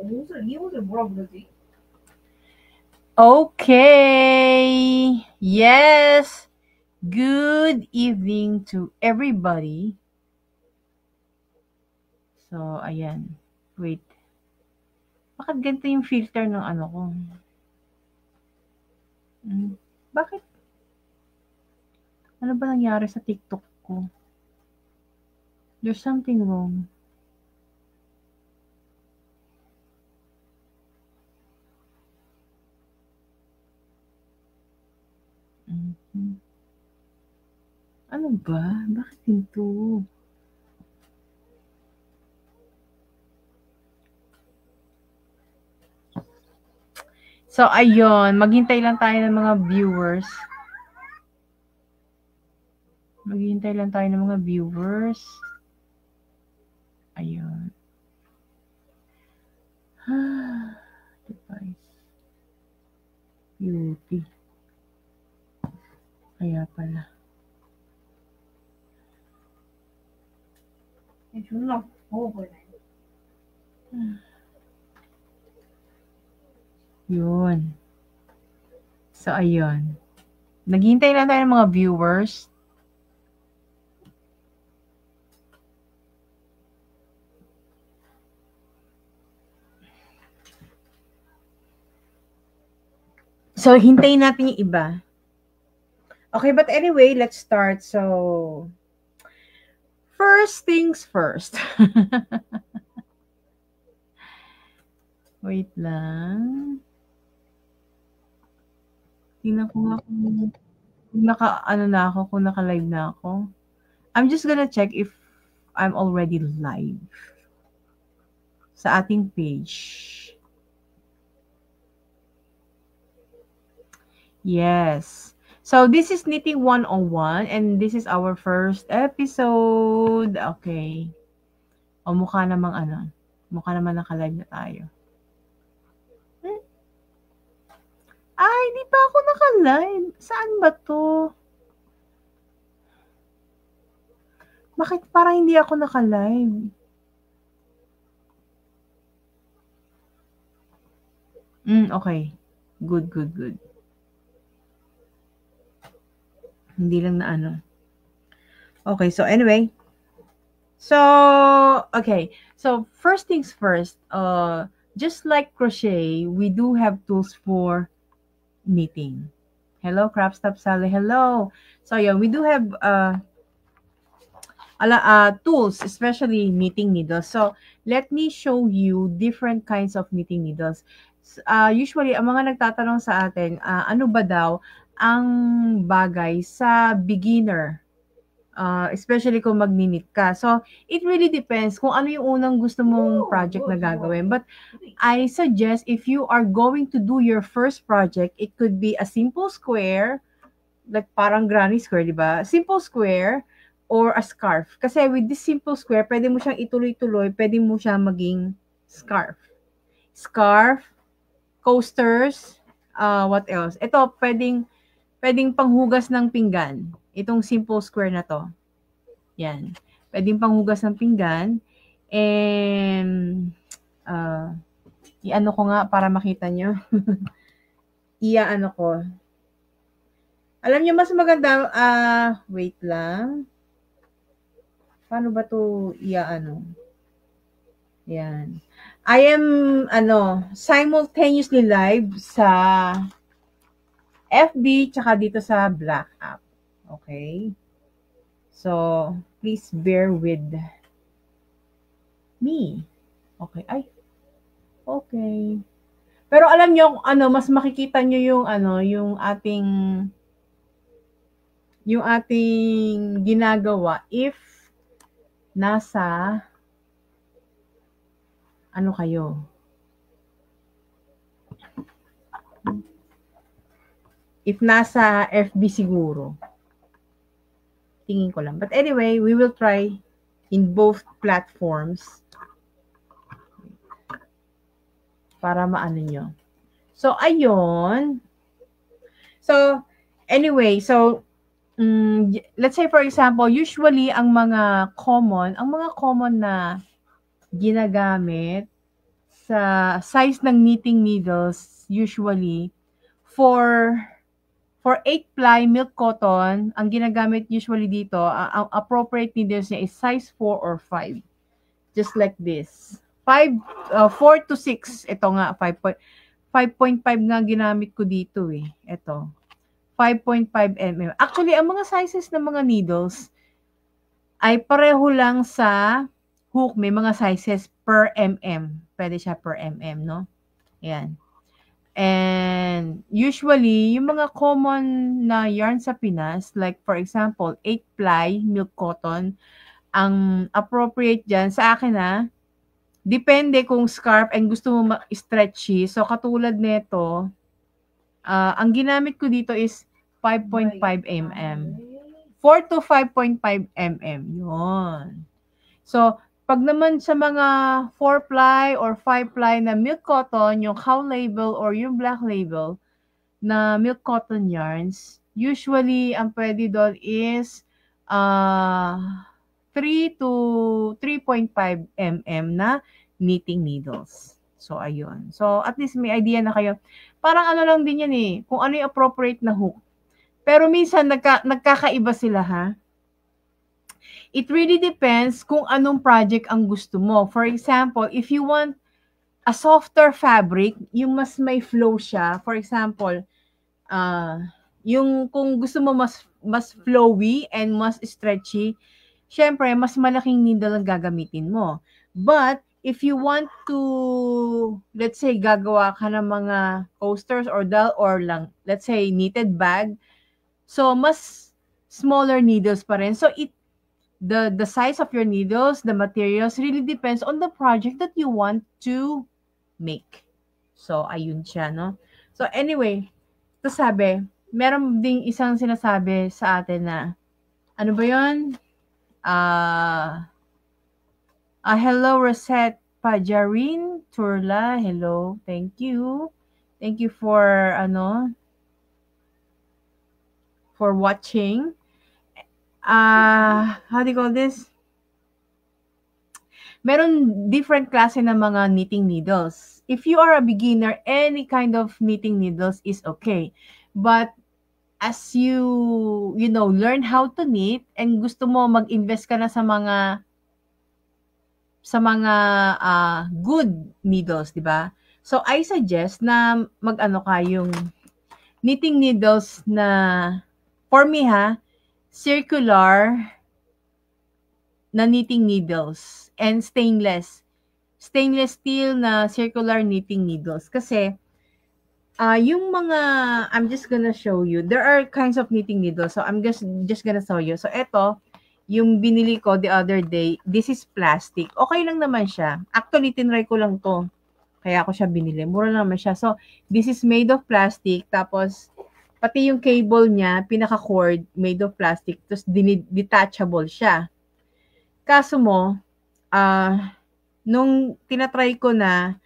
이 옷을 뭐라 부르지? Okay. Yes. Good evening to everybody. So, ayan. Wait. Bakit ganito yung filter ng ano ko? Bakit? Ano ba nangyari sa TikTok ko? There's something wrong. Ano ba? Bakit ganito? So, ayun. Maghintay lang tayo ng mga viewers. Maghintay lang tayo ng mga viewers. Ayun. Device. Beauty. Kaya pala. 존나 더워 보이네. Yun. So, ayun. Naghihintay lang tayo ng mga viewers. So, hintayin natin yung iba. Okay, but anyway, let's start. So, first things first. Wait lang. Tingnan ko nga kung naka-live na ako. I'm just gonna check if I'm already live sa ating page. Yes. So, this is Knitting 101 and this is our first episode. Okay. O, mukha namang naka-live na tayo. Ay, di pa ako naka-live. Saan ba to? Bakit parang hindi ako naka-live? Okay. Good. Hindi lang na ano. Okay, so anyway. So, okay. So, first things first. Just like crochet, we do have tools for knitting. Hello, Craft Stop Sally. Hello. So, yeah, we do have tools, especially knitting needles. So, let me show you different kinds of knitting needles. Usually, ang mga nagtatanong sa atin, ano ba daw ang bagay sa beginner? Especially kung magninit ka. So, it really depends kung ano yung unang gusto mong project na gagawin. But, I suggest if you are going to do your first project, it could be a simple square, like parang granny square, di ba? Simple square, or a scarf. Kasi with this simple square, pwede mo siyang ituloy-tuloy, pwede mo siyang maging scarf. Scarf, coasters, what else? Ito, pwedeng panghugas ng pinggan. Itong simple square na to. Yan. Pwedeng panghugas ng pinggan. And, i-ano ko nga para makita nyo. Ano ko. Alam nyo, mas maganda, wait lang. Paano ba to ano? Yan. I am, simultaneously live sa FB tsaka dito sa Black app. Okay? So, please bear with me. Okay. Ay. Okay. Pero alam nyo, mas makikita nyo yung ating ginagawa if nasa kayo. If nasa FB siguro. Tingin ko lang. But anyway, we will try in both platforms para maano nyo. So, ayun. So, anyway, so, let's say for example, usually ang mga common na ginagamit size ng knitting needles usually for 8-ply milk cotton, ang ginagamit usually dito, ang appropriate needles niya is size 4 or 5. Just like this. 4 to 6. Ito nga, 5.5 nga ginamit ko dito eh. Ito. 5.5 mm. Actually, ang mga sizes ng mga needles ay pareho lang sa hook. May mga sizes per mm. Pwede siya per mm, no? Ayan. And usually, yung mga common na yarn sa Pinas, like for example, 8-ply milk cotton, ang appropriate dyan sa akin depende kung scarf and gusto mo stretchy. So, katulad nito, ang ginamit ko dito is 5.5 mm. 4 to 5.5 mm. Yun. So, pag naman sa mga 4-ply or 5-ply na milk cotton, yung cow label or yung black label na milk cotton yarns, usually, ang pwede doon is 3 to 3.5 mm na knitting needles. So, ayun. So, at least may idea na kayo. Parang ano lang din yan eh, kung ano yung appropriate na hook. Pero minsan, nagkakaiba sila ha. It really depends kung anong project ang gusto mo. For example, if you want a softer fabric, yung mas may flow siya. For example, yung kung gusto mo mas flowy and mas stretchy, syempre, mas malaking needle ang gagamitin mo. But, if you want to, let's say, gagawa ka ng mga coasters or lang, let's say, knitted bag, so, mas smaller needles pa rin. So, the size of your needles, the materials, really depends on the project that you want to make. So, ayun siya, no? So, anyway, ito sabi, meron ding isang sinasabi sa atin na, ano ba yun? Hello, Rosette Pajarin Turla. Hello. Thank you. Thank you for, for watching. How do you call this? Meron different klase ng mga knitting needles. If you are a beginner, any kind of knitting needles is okay. But as you learn how to knit and gusto mo mag-invest ka na sa mga good needles, di ba? So I suggest na mag-ano ka yung knitting needles na for me circular na knitting needles and stainless steel na circular knitting needles kasi yung mga I'm just gonna show you, there are kinds of knitting needles, so I'm just gonna show you. So eto yung binili ko the other day, this is plastic, okay lang naman siya, actually tinry ko lang to kaya ako siya binili, mura naman siya. So this is made of plastic, tapos pati yung cable niya, pinaka-cord, made of plastic, tapos detachable siya. Kaso mo, nung tinatry ko na,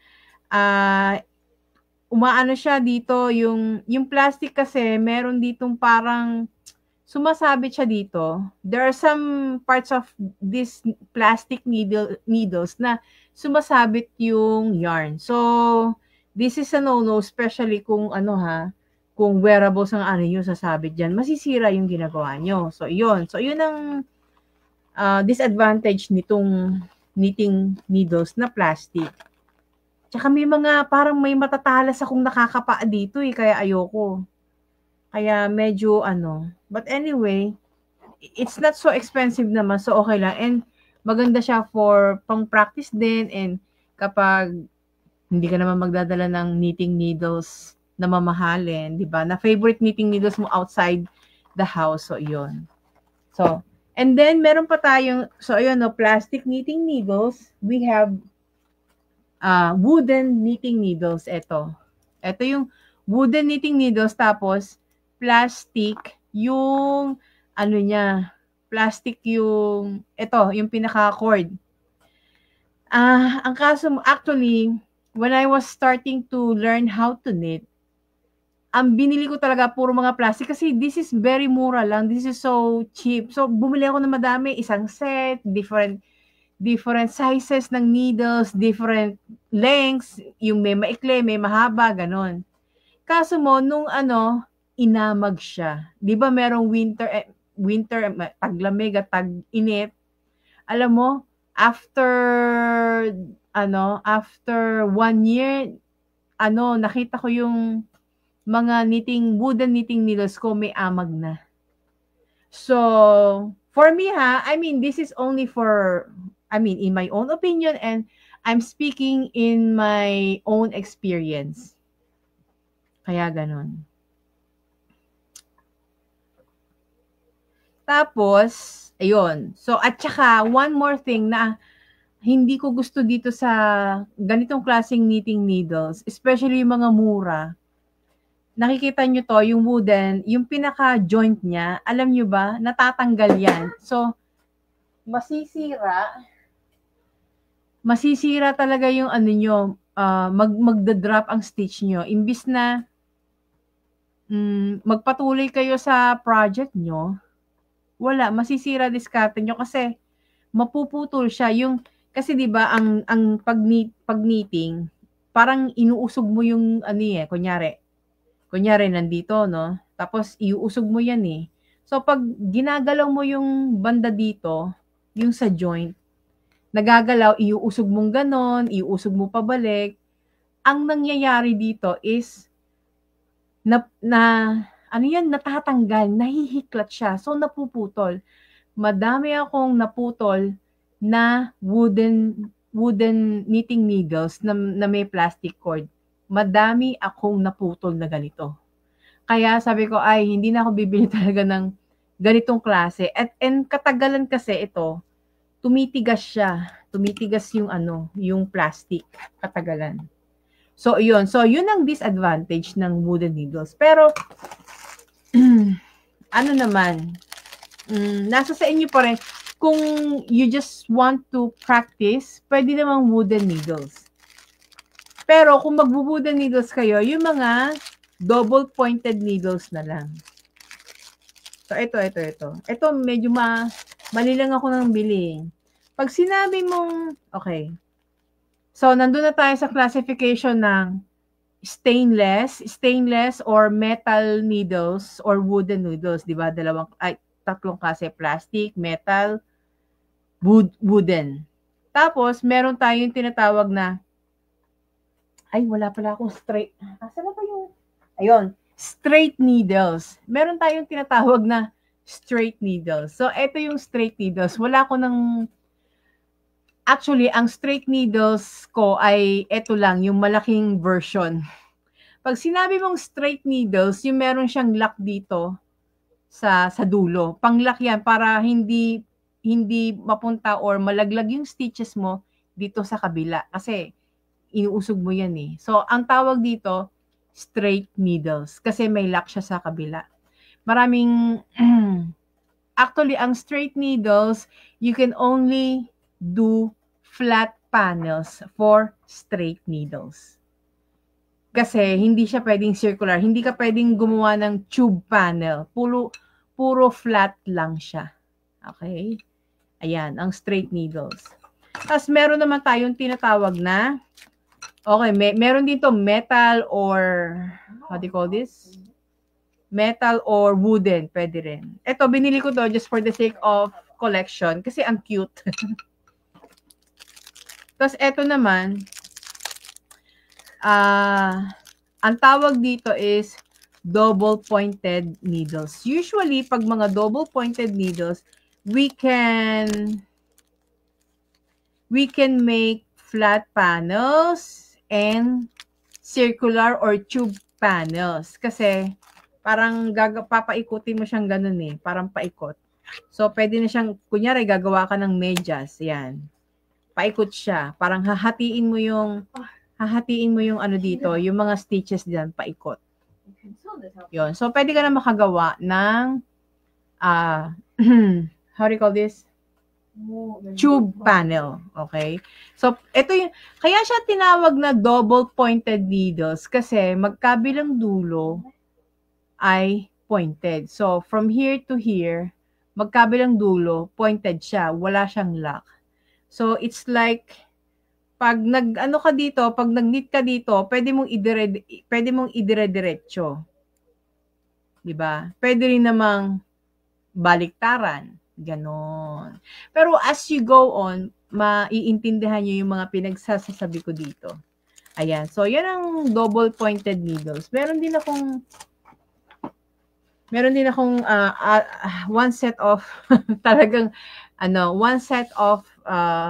umaano siya dito, yung plastic kasi, meron ditong parang, sumasabit siya dito. There are some parts of this plastic needles na sumasabit yung yarn. So, this is a no-no, especially kung kung wearables ang yung sasabit dyan, masisira yung ginagawa nyo. So, yun. So, yun ang disadvantage nitong knitting needles na plastic. Tsaka may parang may matatalas akong nakakapa dito kaya ayoko. Kaya medyo But anyway, it's not so expensive naman, so okay lang. And maganda siya for pang-practice din, and kapag hindi ka naman magdadala ng knitting needles na mamahalin, di ba? Na favorite knitting needles mo outside the house. So, yun. So, and then, meron pa tayong, so, ayun, plastic knitting needles. We have wooden knitting needles. Ito yung wooden knitting needles, tapos, plastic yung, plastic yung, yung pinaka-cord. Ang kaso, actually, when I was starting to learn how to knit, ang binili ko talaga puro mga plastic kasi this is very mura lang. This is so cheap. So, bumili ako ng madami, isang set, different different sizes ng needles, different lengths, yung may maikli, may mahaba, ganon. Kaso mo, nung inamag siya. Di ba merong winter, taglamig at tag-init. Alam mo, after, after 1 year, nakita ko yung mga wooden knitting needles ko may amag na. So, for me I mean, this is only in my own opinion, and I'm speaking in my own experience. Kaya ganon. Tapos, ayun. So, at saka, one more thing na hindi ko gusto dito sa ganitong klaseng knitting needles, especially yung mga mura. Nakikita nyo to, yung wooden, yung pinaka-joint niya, alam nyo ba, natatanggal yan. So, masisira talaga yung nyo, magda-drop ang stitch nyo. Imbis na magpatuloy kayo sa project nyo, wala, masisira diskarte nyo kasi mapuputol siya. Kasi 'di ba ang pag-knitting, parang inuusog mo yung kunyari nandito, no? Tapos iuusog mo yan eh. So pag ginagalaw mo yung banda dito, yung sa joint, nagagalaw, iuusog mong ganon, iuusog mo pabalik. Ang nangyayari dito is natatanggal, nahihiklat siya. So napuputol. Madami akong naputol na wooden knitting needles na may plastic cord. Madami akong naputol na ganito. Kaya sabi ko, ay, hindi na ako bibili talaga ng ganitong klase. And katagalan kasi ito, tumitigas siya. Tumitigas yung plastic. Katagalan. So, yun. So, yun ang disadvantage ng wooden needles. Pero, nasa sa inyo pa rin. Kung you just want to practice, pwede namang wooden needles. Pero kung magwo-wooden needles kayo, yung mga double-pointed needles na lang. So, ito. Ito, medyo mali lang ako nang bili. Pag sinabi mong, okay. So, nandun na tayo sa classification ng stainless or metal needles or wooden needles, di ba? Tatlong klase, plastic, metal, wooden. Tapos, meron tayong tinatawag na, wala pala akong straight. Saan na ba yung, straight needles. Meron tayong tinatawag na straight needles. So, ito yung straight needles. Actually, ang straight needles ko ay ito lang, yung malaking version. Pag sinabi mong straight needles, yung meron siyang lock dito sa dulo. Pang-lock yan para hindi mapunta or malaglag yung stitches mo dito sa kabila. Kasi inuusog mo yan eh. So, ang tawag dito, straight needles. Kasi may lock siya sa kabila. Actually, ang straight needles, you can only do flat panels for straight needles. Kasi hindi siya pwedeng circular. Hindi ka pwedeng gumawa ng tube panel. Puro flat lang siya. Okay? Ayan, ang straight needles. Tapos meron naman tayong tinatawag na, meron dito metal or, how do you call this? Metal or wooden, pwede rin. Ito, binili ko to just for the sake of collection kasi ang cute. Tapos eto naman, ang tawag dito is double-pointed needles. Usually, pag mga double-pointed needles, we can make flat panels and circular or tube panels. Kasi, parang papaikutin mo siyang ganun eh. Parang paikot. So, pwede na siyang, kunyari, gagawa ka ng medyas. Yan. Paikot siya. Parang hahatiin mo yung dito, yung mga stitches diyan paikot. Yun. So, pwede ka na makagawa ng, how do you call this? Tube panel. Okay? So, ito yung, kaya siya tinawag na double-pointed needles kasi magkabilang dulo ay pointed. So, from here to here, magkabilang dulo, pointed siya. Wala siyang lock. So, it's like, pag nag-ano ka dito, pag nag-knit ka dito, pwede mong idire-diretso. 'Di ba? Pwede rin namang baliktaran, gano'n. Pero as you go on, maiintindihan niyo yung mga pinagsasasabi ko dito. Ayan. So, yan ang double pointed needles. Meron din akong one set of talagang one set of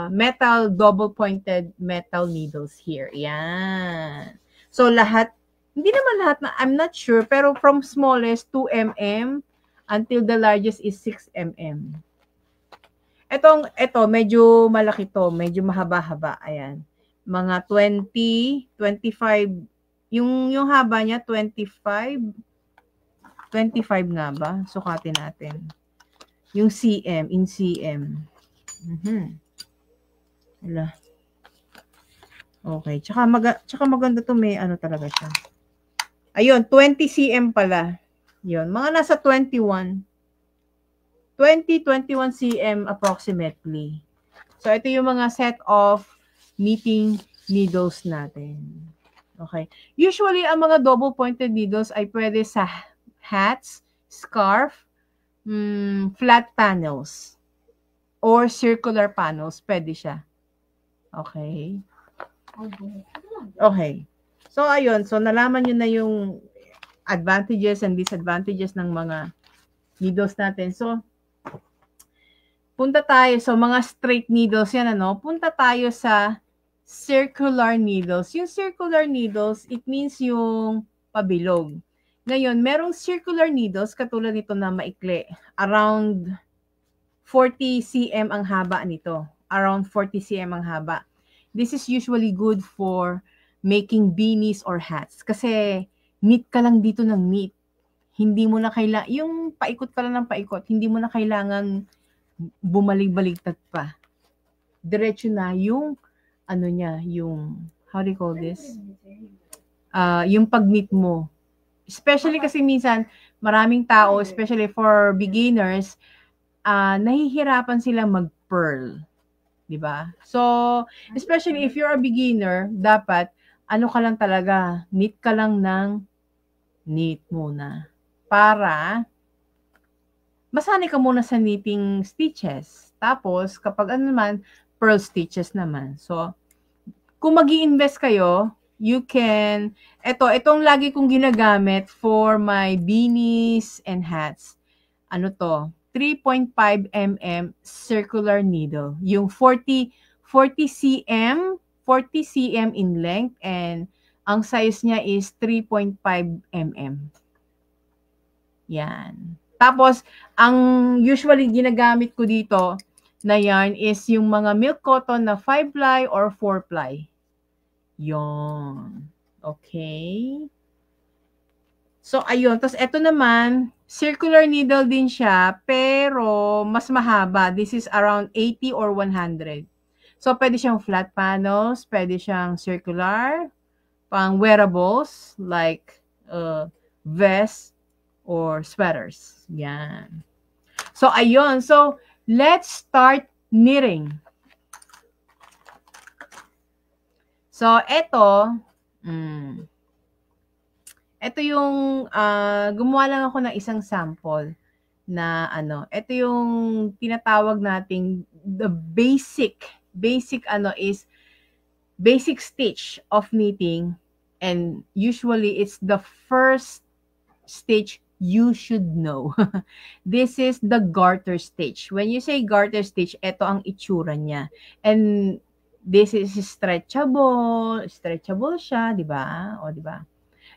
metal double pointed metal needles here. Yan. So lahat, hindi naman lahat na, I'm not sure, pero from smallest 2 mm until the largest is 6 mm. Ito medyo malaki to, medyo mahaba-haba. Ayan. Mga 20, 25, yung haba niya 25 nga ba? Sukatin natin. Yung cm, in cm. Wala. Okay. Tsaka maganda to, may ano talaga siya. Ayun, 20 cm pala. Yun, mga nasa 21 cm approximately. So, ito yung mga set of knitting needles natin. Okay. Usually, ang mga double-pointed needles ay pwede sa hats, scarf, flat panels, or circular panels. Pwede siya. Okay. Okay. So, ayun. So, nalaman nyo na yung advantages and disadvantages ng mga needles natin. So, punta tayo. So, mga straight needles yan, ano? Punta tayo sa circular needles. Yung circular needles, it means yung pabilog. Ngayon, merong circular needles, katulad nito na maikli. Around 40 cm ang haba nito. Around 40 cm ang haba. This is usually good for making beanies or hats. Kasi, knit ka lang dito ng knit. Hindi mo na kailangan, yung paikot ka lang ng paikot, hindi mo na kailangan bumalik-baligtad pa. Diretso na yung, ano niya, yung, how do you call this? Yung pag-knit mo. Especially kasi minsan, maraming tao, especially for beginners, nahihirapan sila mag-purl. Diba? So, especially if you're a beginner, dapat, ano ka lang talaga, knit ka lang ng knit muna. Para, masanay ka muna sa knitting stitches. Tapos, kapag ano naman, purl stitches naman. So, kung mag-i-invest kayo, you can, itong lagi kong ginagamit for my beanies and hats. Ano to? 3.5 mm circular needle. Yung 40 cm in length and ang size niya is 3.5 mm. Yan. Tapos, ang usually ginagamit ko dito na yarn is yung mga milk cotton na 5-ply or 4-ply. Yon. Okay. So, ayun. Tapos, ito naman, circular needle din siya, pero mas mahaba. This is around 80 or 100. So, pwede siyang flat panels, pwede siyang circular, pang wearables, like vests or sweaters. Yan. So, ayun. So, let's start knitting. So, ito yung, gumawa lang ako ng isang sample na ito yung tinatawag nating the basic is basic stitch of knitting, and usually it's the first stitch you should know. This is the garter stitch. When you say garter stitch, ito ang itsura niya. And this is stretchable siya, di ba? O, di ba?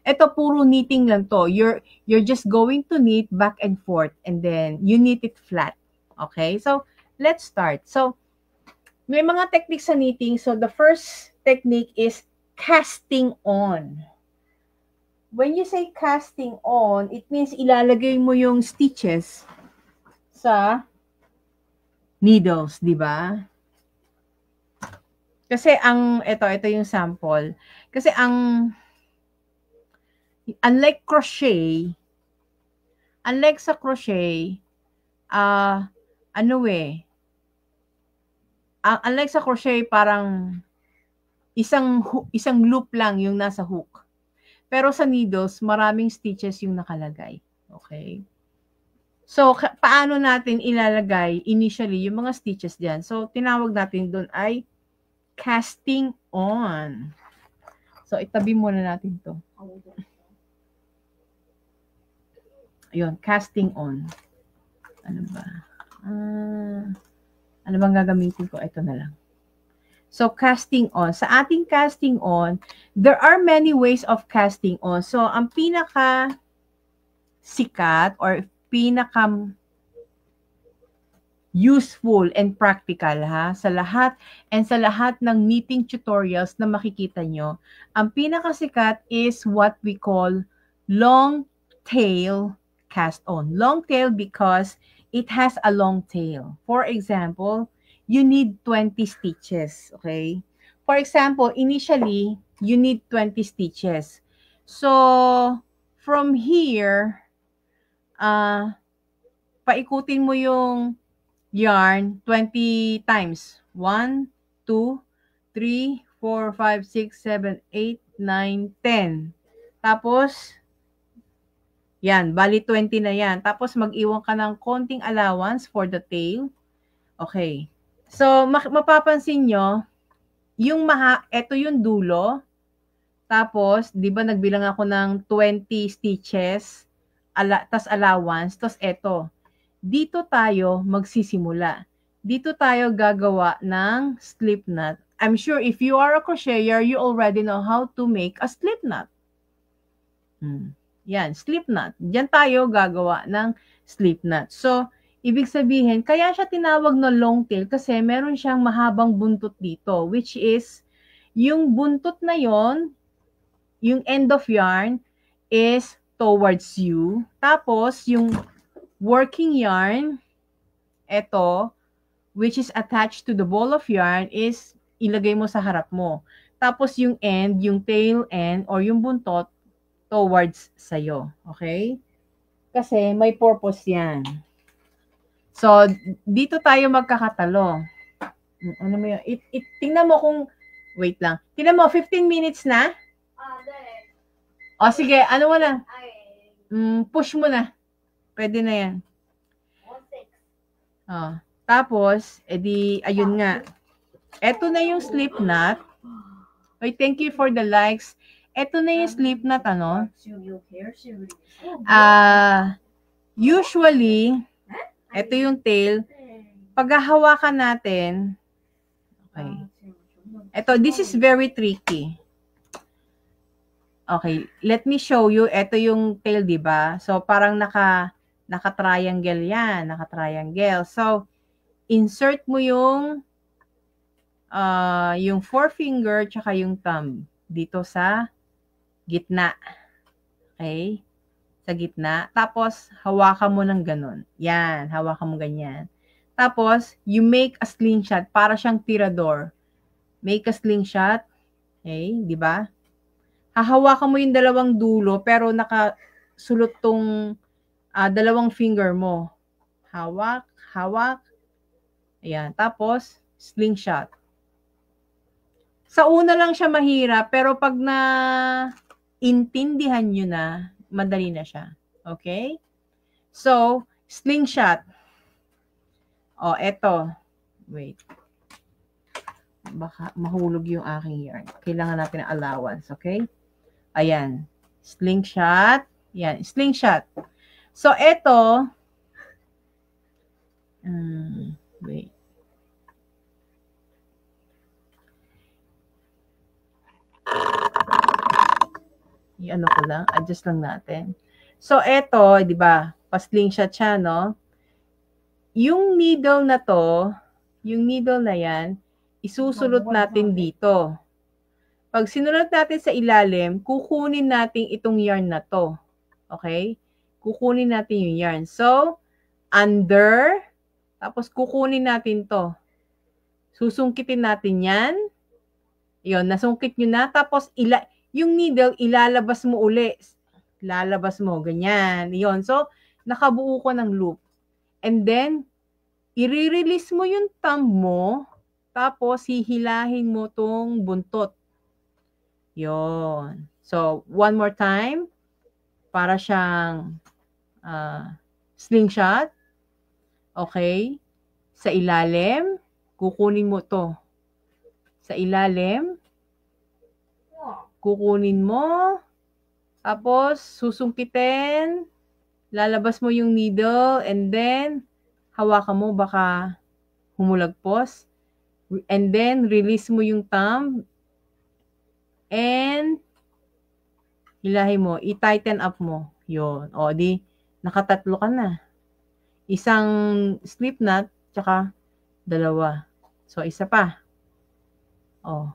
Ito puro knitting lang to. You're just going to knit back and forth and then you knit it flat. Okay? So, let's start. So, may mga techniques sa knitting. So, the first technique is casting on. When you say casting on, it means ilalagay mo yung stitches sa needles, di ba? Kasi ito yung sample. Kasi unlike sa crochet, unlike sa crochet, parang isang loop lang yung nasa hook. Pero sa needles, maraming stitches yung nakalagay. Okay? So, paano natin ilalagay initially yung mga stitches diyan? So, tinawag natin doon ay casting on. So, itabi muna natin to. Ayun, casting on. Ano ba? Ano bang gagamitin ko? Ito na lang. So, casting on. Sa ating casting on, there are many ways of casting on. So, ang pinaka sikat or pinaka useful and practical sa lahat ng knitting tutorials na makikita nyo, ang pinakasikat is what we call long tail cast on. Long tail because it has a long tail. For example, you need 20 stitches, okay? For example, initially, you need 20 stitches. So, from here, paikutin mo yung yarn 20 times. 1, 2, 3, 4, 5, 6, 7, 8, 9, 10. Tapos, yan, bali 20 na yan. Tapos, mag-iwan ka ng konting allowance for the tail. Okay. So, mapapansin nyo, ito yung dulo. Tapos, di ba nagbilang ako ng 20 stitches, tas allowance, tas eto. Dito tayo magsisimula. Dito tayo gagawa ng slip knot. I'm sure if you are a crocheter, you already know how to make a slip knot. Yan, slip knot. Diyan tayo gagawa ng slip knot. So, ibig sabihin, kaya siya tinawag na long tail kasi meron siyang mahabang buntot dito, which is, yung buntot na yon, yung end of yarn is towards you. Tapos, yung working yarn, eto, which is attached to the ball of yarn, is ilagay mo sa harap mo. Tapos, yung end, yung tail end, or yung buntot, towards sa'yo. Okay? Kasi may purpose yan. So, dito tayo magkakatalo. Ano mo yun? Tingnan mo kung, wait lang. Tingnan mo, 15 minutes na? O, sige, ano mo na? Push mo na. Pwede na yan. O, tapos, edi, ayun nga. Eto na yung slip knot. Wait, thank you for the likes. Eto na yung slip knot, ano? Usually, eto yung tail. Paghahawakan natin, okay. Eto, this is very tricky. Okay, let me show you. Eto yung tail, di ba? So, parang naka-triangle yan. Naka-triangle. So, insert mo yung forefinger tsaka yung thumb dito sa gitna. Okay? Sa gitna. Tapos, hawakan mo ng ganun. Yan. Hawakan mo ganyan. Tapos, you make a slingshot para siyang tirador. Make a slingshot. Okay? Di ba? Hahawakan mo yung dalawang dulo pero nakasulot tong dalawang finger mo. Hawak, hawak. Ayan. Tapos, slingshot. Sa una lang siya mahirap, pero pag intindihan nyo na, madali na siya. Okay? So, slingshot. O, eto. Wait. Baka mahulog yung aking yarn. Kailangan natin ng allowance. Okay? Ayan. Slingshot. Yan. Slingshot. So, eto. Wait. Ano ko lang, adjust lang natin. So, eto, di ba, pa-slingshot siya, no? Yung needle na to, yung needle na yan, isusulot natin dito. Pag sinulat natin sa ilalim, kukunin natin itong yarn na to. Okay? Kukunin natin yung yarn. So, under, tapos kukunin natin to. Susungkitin natin yan. Yun, nasungkit nyo na. Tapos, yung needle, ilalabas mo uli. Lalabas mo, ganyan. Yun. So, nakabuo ko ng loop. And then, i-release mo yung thumb mo Tapos, hihilahin mo tong buntot. Yon. So, one more time. Para siyang slingshot. Okay. Sa ilalim, kukunin mo to. Sa ilalim, kukunin mo. Tapos, susungkitin. Lalabas mo yung needle. And then, hawakan mo, baka humulagpos. And then, release mo yung thumb. And, hilahin mo. I-tighten up mo. Yun. O, di, nakatatlo ka na. Isang slip knot, tsaka dalawa. So, isa pa. O.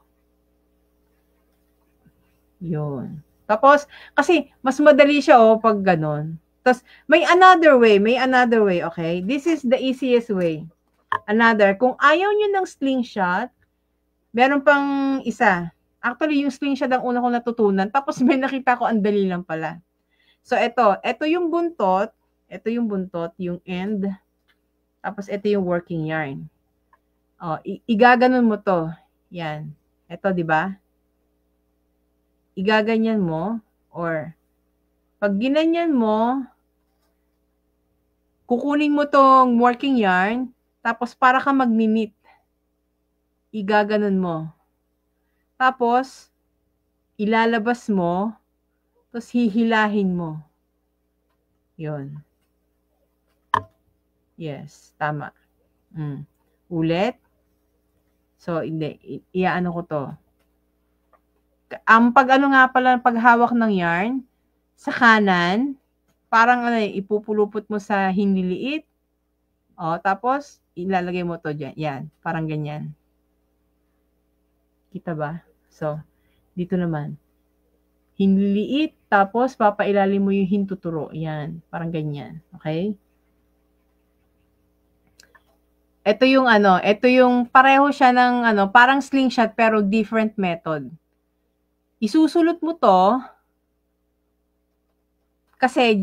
Yun. Tapos, kasi, mas madali siya, pag ganon. Tapos, may another way, okay? This is the easiest way. Another, kung ayaw nyo ng slingshot, meron pang isa. Actually, yung slingshot ang una kong natutunan. Tapos, may nakita ko, ang dali lang pala. So, ito yung buntot. Ito yung buntot, yung end. Tapos, ito yung working yarn. O, igaganon mo to. Yan. Ito, di ba? Igaganyan mo. Or, pag ginanyan mo, kukunin mo tong working yarn. Tapos, para ka mag-knit. Igaganon mo. Tapos, ilalabas mo. Tapos, hihilahin mo. Yun. Yes, tama. Ulit. So, hindi. Iaano ko to. Ang pag-ano nga pala, paghawak ng yarn, sa kanan, parang ipupulupot mo sa hiniliit. O, tapos, ilalagay mo to dyan. Yan, parang ganyan. Kita ba? So, dito naman. Hiniliit, tapos papailalim mo yung hintuturo. Yan, parang ganyan. Okay? Ito yung pareho siya ng parang slingshot pero different method. Isusulot mo to kasi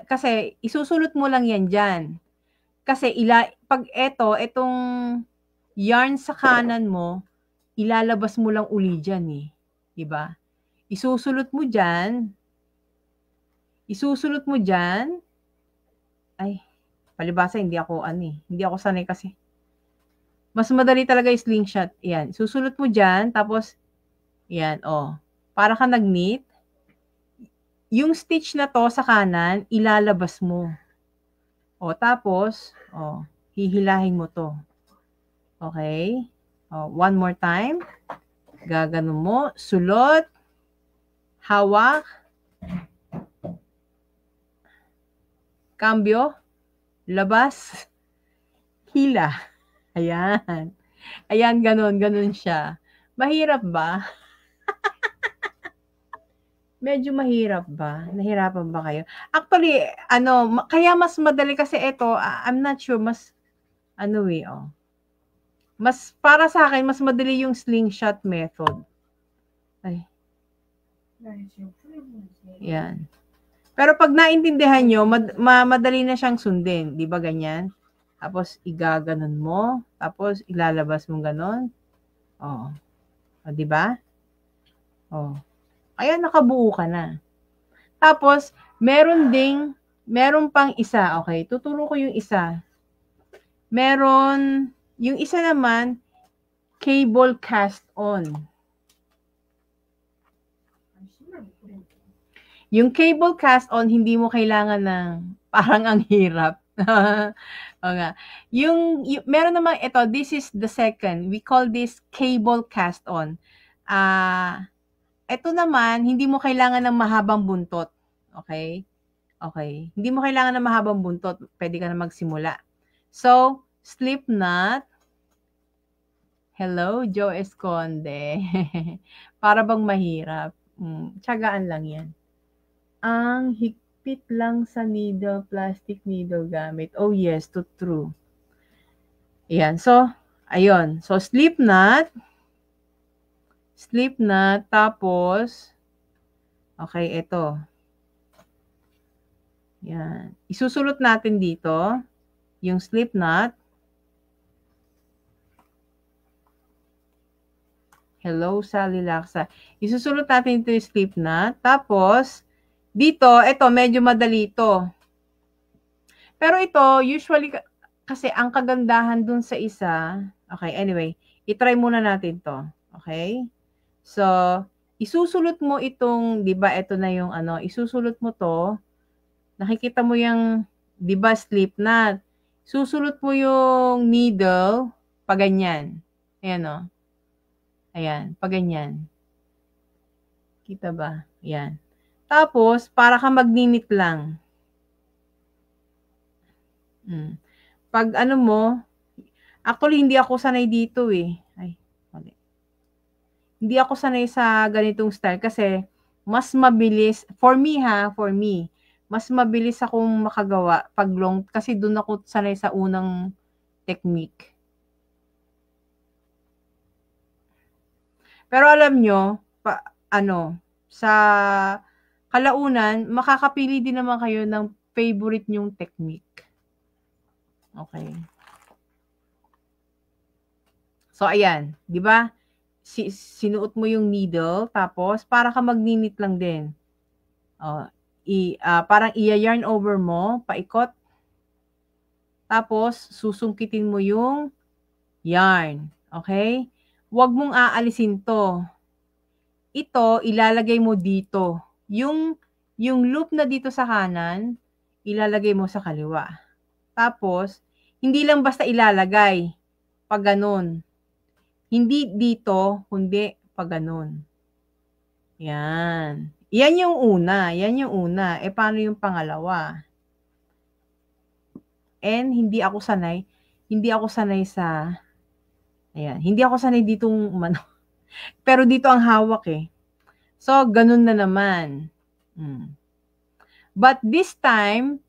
kasi isusulot mo lang yan diyan. Kasi pag etong yarn sa kanan mo, ilalabas mo lang uli diyan eh, 'di ba? Isusulot mo diyan. Ay, palibasa hindi ako sanay kasi. Mas madali talaga yung slingshot. Yan. Susulot mo dyan, tapos, yan, para ka nag-knit. Yung stitch na to sa kanan, ilalabas mo. Tapos, hihilahin mo to. Okay? One more time. Gaganon mo. Sulot. Hawak. Cambio. Labas. Hila. Ayan. Ayan, ganun siya. Mahirap ba? Medyo mahirap ba? Nahirapan ba kayo? Actually, kaya mas madali kasi ito, I'm not sure, mas, mas, para sa akin, mas madali yung slingshot method. Ay. Yan. Pero pag naintindihan nyo, madali na siyang sundin. Di ba ganyan? Tapos, igaganon mo. Tapos, ilalabas mo ganon. Di ba? Kaya nakabuo ka na. Tapos, meron pang isa. Okay, tuturo ko yung isa. Yung isa naman, cable cast on. Yung cable cast on, hindi mo kailangan ng, parang ang hirap. Meron naman ito, this is the second. We call this cable cast on. Ito naman, hindi mo kailangan ng mahabang buntot. Okay? Okay. Hindi mo kailangan ng mahabang buntot. Pwede ka na magsimula. So, slip knot. Hello, Joe Esconde. Para bang mahirap? Tiyagaan lang yan. Ang higpit lang sa needle, plastic needle gamit. Oh yes, true. Ayan. So, ayun. So, slip knot, tapos, okay, ito. Yan. Isusulot natin dito, yung slip knot. Hello, Sally Laksa. Isusulot natin ito yung slip knot. Tapos, dito, ito, medyo madali ito. Pero ito, usually, kasi ang kagandahan dun sa isa, okay, anyway, itry muna natin to. Okay? So, isusulot mo itong, di ba, ito na yung ano, isusulot mo to, nakikita mo yung, di ba, slip knot. Susulot mo yung needle, pa ganyan. Ayan o. Ayan, pa ganyan. Kita ba? Ayan. Tapos, para ka magninit lang. Pag ano mo, actually, hindi ako sanay dito eh. Ay, mali. Hindi ako sanay sa ganitong style kasi mas mabilis, for me, mas mabilis akong makagawa pag long, kasi doon ako sanay sa unang technique. Pero alam nyo, sa kalaunan, makakapili din naman kayo ng favorite nyong technique. Okay. So, ayan. Di ba? Sinuot mo yung needle, tapos para ka magninit lang din. Parang i-yarn over mo, paikot. Tapos, susungkitin mo yung yarn. Okay? Huwag mong aalisin to. Ito, ilalagay mo dito. Yung loop na dito sa kanan, ilalagay mo sa kaliwa. Tapos, hindi lang basta ilalagay. Pag ganun. Hindi dito, kundi pag ganun. Yan. Yan yung una. Eh, paano yung pangalawa? And, hindi ako sanay sa, ayan, hindi ako sanay ditong, pero dito ang hawak eh. So, ganun na naman. But this time,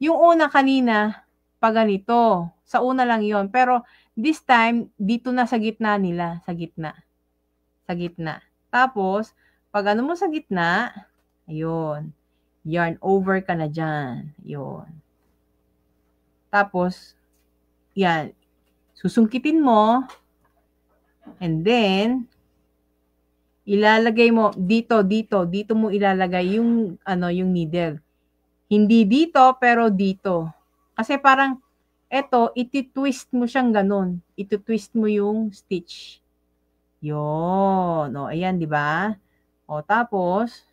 yung una kanina, pag ganito, sa una lang yon. Pero, this time, dito na sa gitna nila, sa gitna. Tapos, pag ano mo sa gitna, ayun, yarn over ka na dyan. Ayun. Tapos, yan, susungkitin mo, and then, ilalagay mo, dito mo ilalagay yung, yung needle. Hindi dito, pero dito. Kasi parang, eto, iti-twist mo siyang ganun. Iti-twist mo yung stitch. Yun. O, ayan, di ba? O, tapos,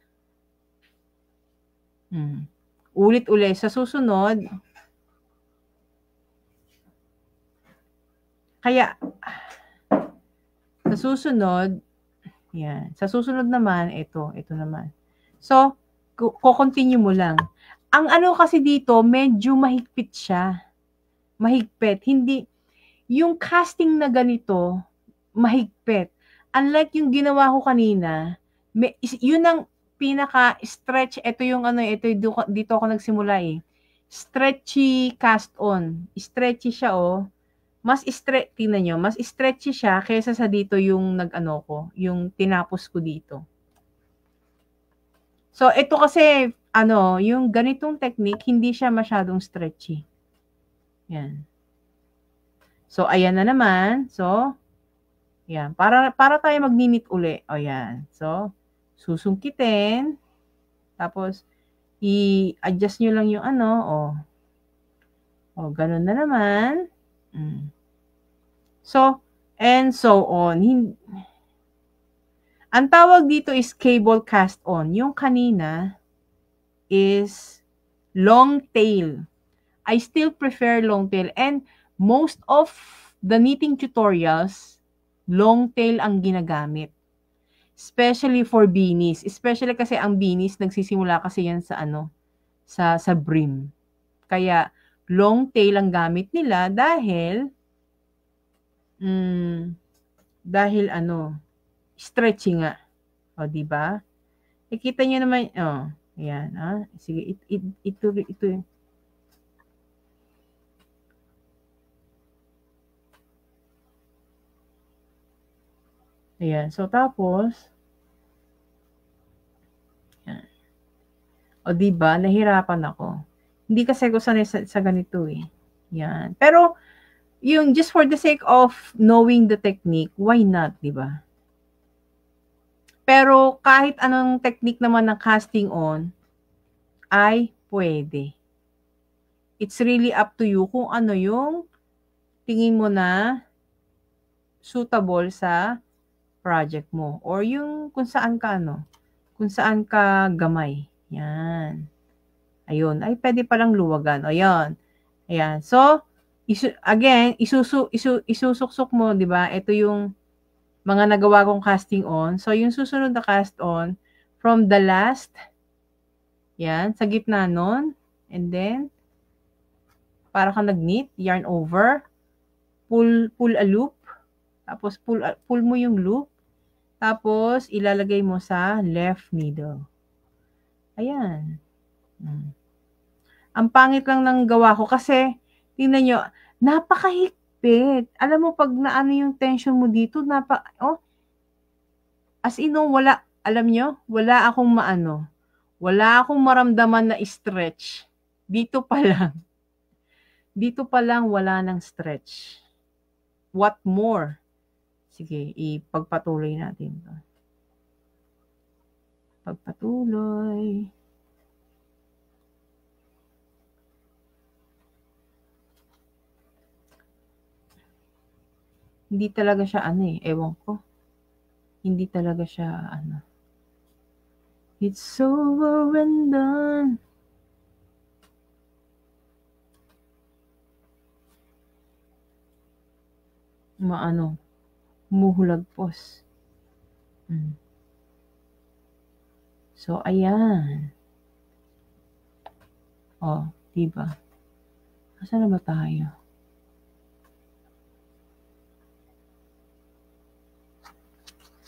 ulit-ulit. Sa susunod, yan. Sa susunod naman, ito naman. So, ko-continue mo lang. Ang ano kasi dito, medyo mahigpit siya. Hindi, yung casting na ganito, mahigpit. Unlike yung ginawa ko kanina, yun ang pinaka-stretch, ito dito ako nagsimula eh. Stretchy cast on. Stretchy siya oh. Tingnan nyo, mas stretchy siya kaysa sa dito yung yung tinapos ko dito. So, ito kasi, yung ganitong technique, hindi siya masyadong stretchy. Yan. So, ayan na naman. So, yan. Para tayo magninit uli. O, yan. So, susungkitin. Tapos, i-adjust nyo lang yung O, ganun na naman. So, and so on. Ang tawag dito is cable cast on. Yung kanina is long tail. I still prefer long tail. And most of the knitting tutorials, long tail ang ginagamit. Especially for beanies. Especially kasi ang beanies, nagsisimula kasi yan sa sa brim. Kaya, long tail ang gamit nila dahil stretchy nga. O, diba? Kita nyo naman, ayan, sige, ito. Ayan, so tapos, ayan. O, diba? Nahirapan ako. Hindi kasi ako sanay sa ganito eh. Yan. Pero, yung just for the sake of knowing the technique, why not, di ba? Pero kahit anong technique naman ng casting on, ay pwede. It's really up to you kung ano yung tingin mo na suitable sa project mo or yung kung saan ka kung saan ka gamay. Yan. Ayun, ay pwede palang luwagan. O yan. Ayan. So, isusuksok mo, 'di ba? Ito yung mga nagawa kong casting on. So, yung susunod na cast on from the last, yan, sa gitna nun, and then para kang nag-knit, yarn over, pull a loop, tapos pull mo yung loop, tapos ilalagay mo sa left needle. Ayan. Ang pangit lang ng gawa ko kasi tingnan nyo, napakahigpit. Alam mo pag naano yung tension mo dito, as in wala, alam nyo, wala akong maramdaman na stretch. Dito pa lang wala ng stretch. What more? Sige, ipagpatuloy natin to. Pagpatuloy. Hindi talaga siya ewan ko. Hindi talaga siya It's over and done. Humuhulagpos. So, ayan. Oh, diba? Asan na ba tayo?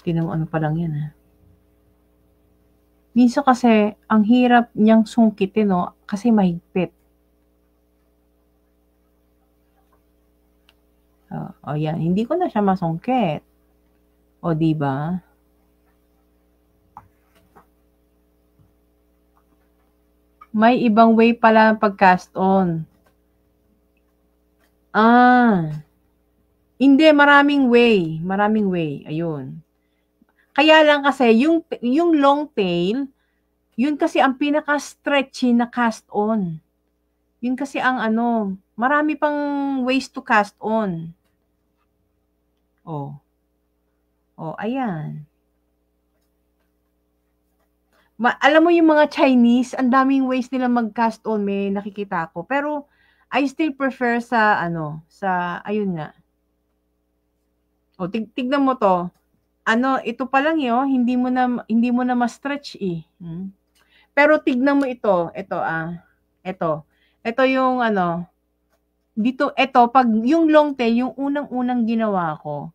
Tingnan mo pa lang yan, Minsan kasi, ang hirap niyang sungkitin, kasi mahigpit. Yan. Hindi ko na siya masungkit. O, diba? May ibang way pala pag-cast on. Hindi, maraming way. Ayun. Kaya lang kasi, yung long tail, yun kasi ang pinaka-stretchy na cast on. Yun kasi ang marami pang ways to cast on. Ayan. Alam mo yung mga Chinese, ang daming ways nila mag-cast on, may nakikita ko. Pero, I still prefer sa ayun nga. Tignan mo to. Ito pa lang hindi mo na ma-stretch Pero tignan mo ito. Ito yung dito, pag yung long tail, yung unang-unang ginawa ko,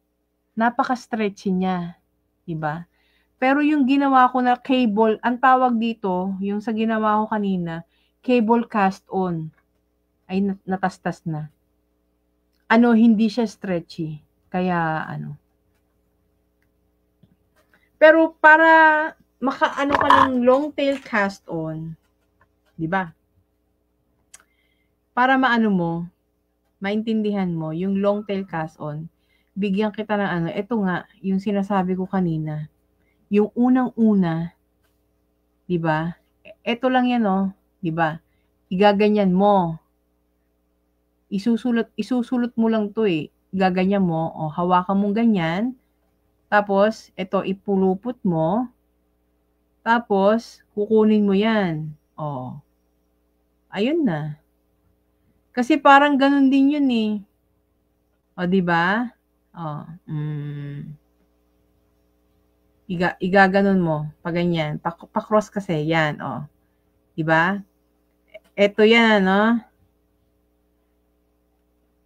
napaka-stretchy niya. Diba? Pero yung ginawa ko na cable, ang tawag dito, yung sa ginawa ko kanina, cable cast on, ay natastas na. Hindi siya stretchy. Kaya, Pero para makaano ka ng long tail cast on, di ba? Para maintindihan mo yung long tail cast on, bigyan kita ng ito nga, yung sinasabi ko kanina. Yung unang-una, di ba? Ito lang yan, di ba? Igaganyan mo. Isusulot mo lang to Gaganyan mo, hawakan mo ganyan. Tapos, ito, ipulupot mo. Tapos, kukunin mo yan. Ayun na. Kasi parang ganun din yun diba? Igaganon mo. Pag ganyan. Pa-cross kasi. Yan, Diba? Ito yan,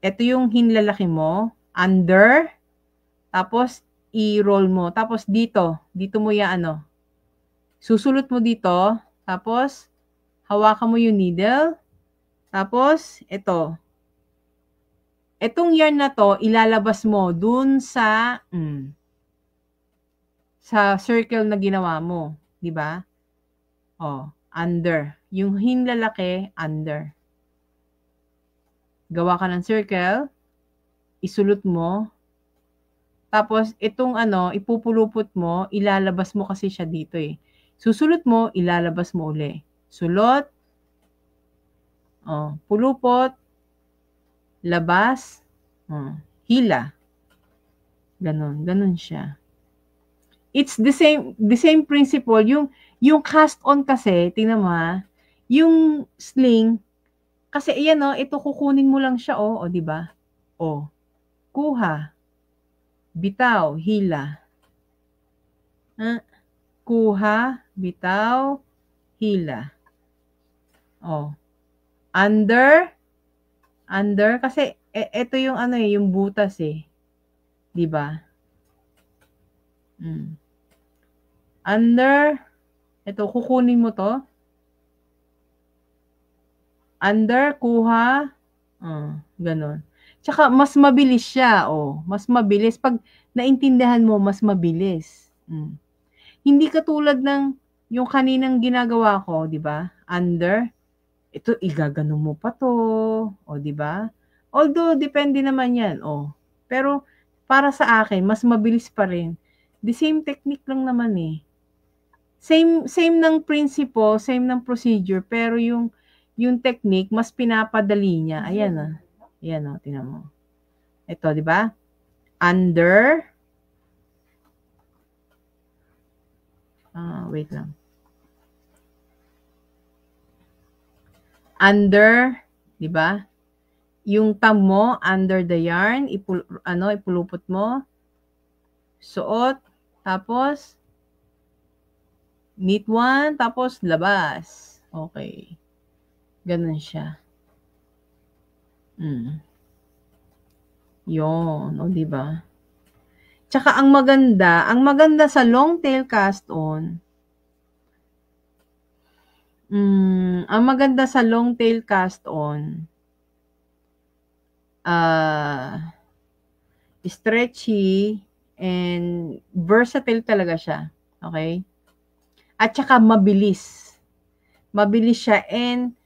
Ito yung hinlalaki mo. Under. Tapos, i-roll mo. Tapos, dito mo yan, susulot mo dito. Tapos, hawakan mo yung needle. Tapos, etong yarn na to, ilalabas mo dun sa circle na ginawa mo. Diba? Under. Yung hinlalaki, under. Gawa ka ng circle. Isulot mo. Tapos, itong ipupulupot mo, ilalabas mo kasi siya dito eh. Susulot mo, ilalabas mo uli. Sulot, pulupot, labas, hila. Ganon siya. It's the same principle. Yung cast on kasi, tingnan mo ha, yung sling, kasi ayan ito kukunin mo lang siya o di ba? Kuha, bitaw, hila. Kuha, bitaw, hila. Under kasi ito yung yung butas eh. 'Di ba? Under, ito kukunin mo to. Under, kuha, ganon. Tsaka mas mabilis siya, mas mabilis pag naintindihan mo, mas mabilis. Hindi katulad ng yung kaninang ginagawa ko, 'di ba? Under, ito igagano mo pa to, 'di ba? Although depende naman 'yan, Pero para sa akin, mas mabilis pa rin. The same technique lang naman eh. Same ng principle, same ng procedure, pero yung technique mas pinapadali niya. Ayan Ayan tingnan mo. Ito, 'di ba? Under. Wait lang. Under, 'di ba? Yung thumb mo under the yarn, ipulupot mo. Suot, tapos knit one, tapos labas. Okay. Ganun siya. Yun, 'di ba? Tsaka ang maganda sa long tail cast on, ang maganda sa long tail cast on, stretchy and versatile talaga siya. Okay? At saka mabilis. Mabilis siya and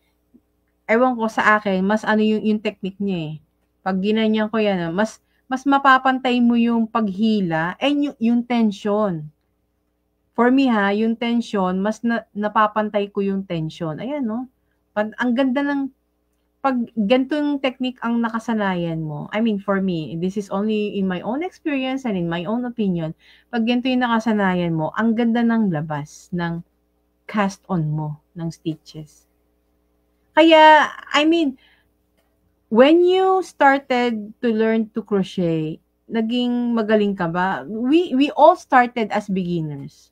ewan ko sa akin, mas yung technique niya eh. Pag ginanyan ko yan, mas mapapantay mo yung paghila and yung tension. For me yung tension, mas napapantay ko yung tension. Ayan ang ganda ng pag ganitong technique ang nakasanayan mo. I mean, for me, this is only in my own experience and in my own opinion. Pag ganito yung nakasanayan mo, ang ganda ng labas ng cast on mo ng stitches. Kaya, I mean, when you started to learn to crochet, naging magaling ka ba? We all started as beginners.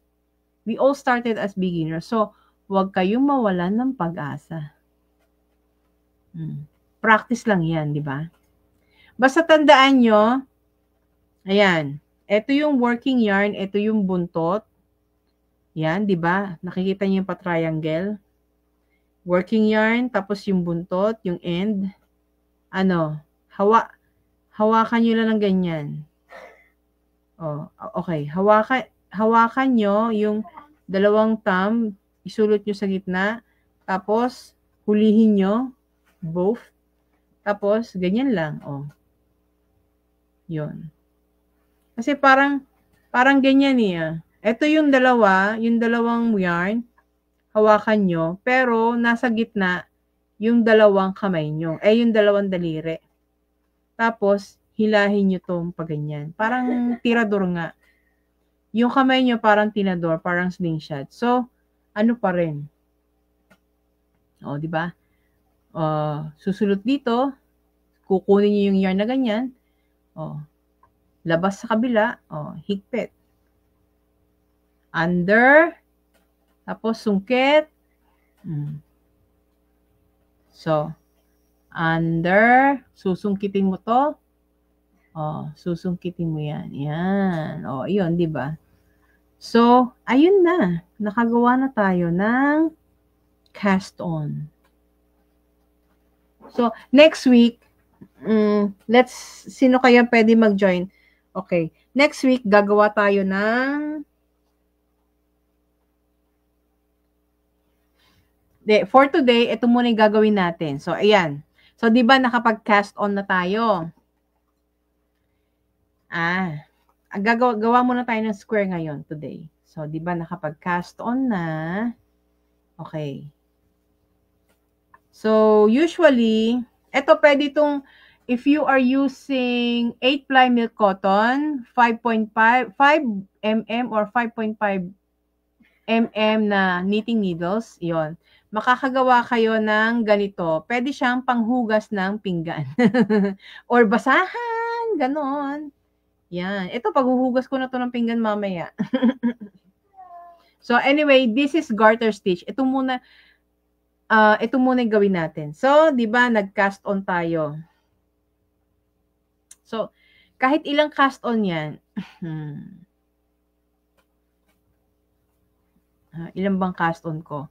So, huwag kayong mawalan ng pag-asa. Practice lang yan, di ba? Basta tandaan nyo, ayan, ito yung working yarn, ito yung buntot. Yan, di ba? Nakikita niyo yung pa-triangle. Working yarn, tapos yung buntot, yung end. Hawakan nyo lang ng ganyan. Okay. Hawakan nyo yung dalawang thumb, isulot nyo sa gitna, tapos hulihin nyo both, tapos ganyan lang, yun. Kasi parang ganyan eh. Ito yung dalawang yarn, hawakan nyo, pero nasa gitna yung dalawang kamay nyo, yung dalawang daliri. Tapos, hilahin nyo tong paganyan. Parang tirador nga. Yung kamay nyo parang tinador, parang slingshot. So, pa rin. Di ba? Susulot dito, kukunin nyo yung yarn na ganyan. Labas sa kabila, higpit. Under, tapos sungkit. So, under, susungkitin mo to. Susungkitin mo yan. Yan. Yun, di ba? So, ayun na. Nakagawa na tayo ng cast on. So, next week, sino kaya pwede mag-join? Okay. Next week, gagawa tayo ng for today, ito muna yung gagawin natin. So, ayan. So, di ba nakapag-cast on na tayo? gawa muna tayo ng square ngayon today. So, di ba nakapag-cast on na? Okay. So, usually, ito pwede itong, if you are using 8-ply milk cotton, 5 mm or 5.5 mm na knitting needles, yon. Makakagawa kayo ng ganito. Pwede siyang panghugas ng pinggan. Or basahan, ganon. Yan. Ito, paghuhugas ko na to ng pinggan mamaya. So, anyway, this is garter stitch. Ito muna yung gawin natin. So, di ba, nag-cast on tayo. So, kahit ilang cast on yan, ilan bang cast on ko?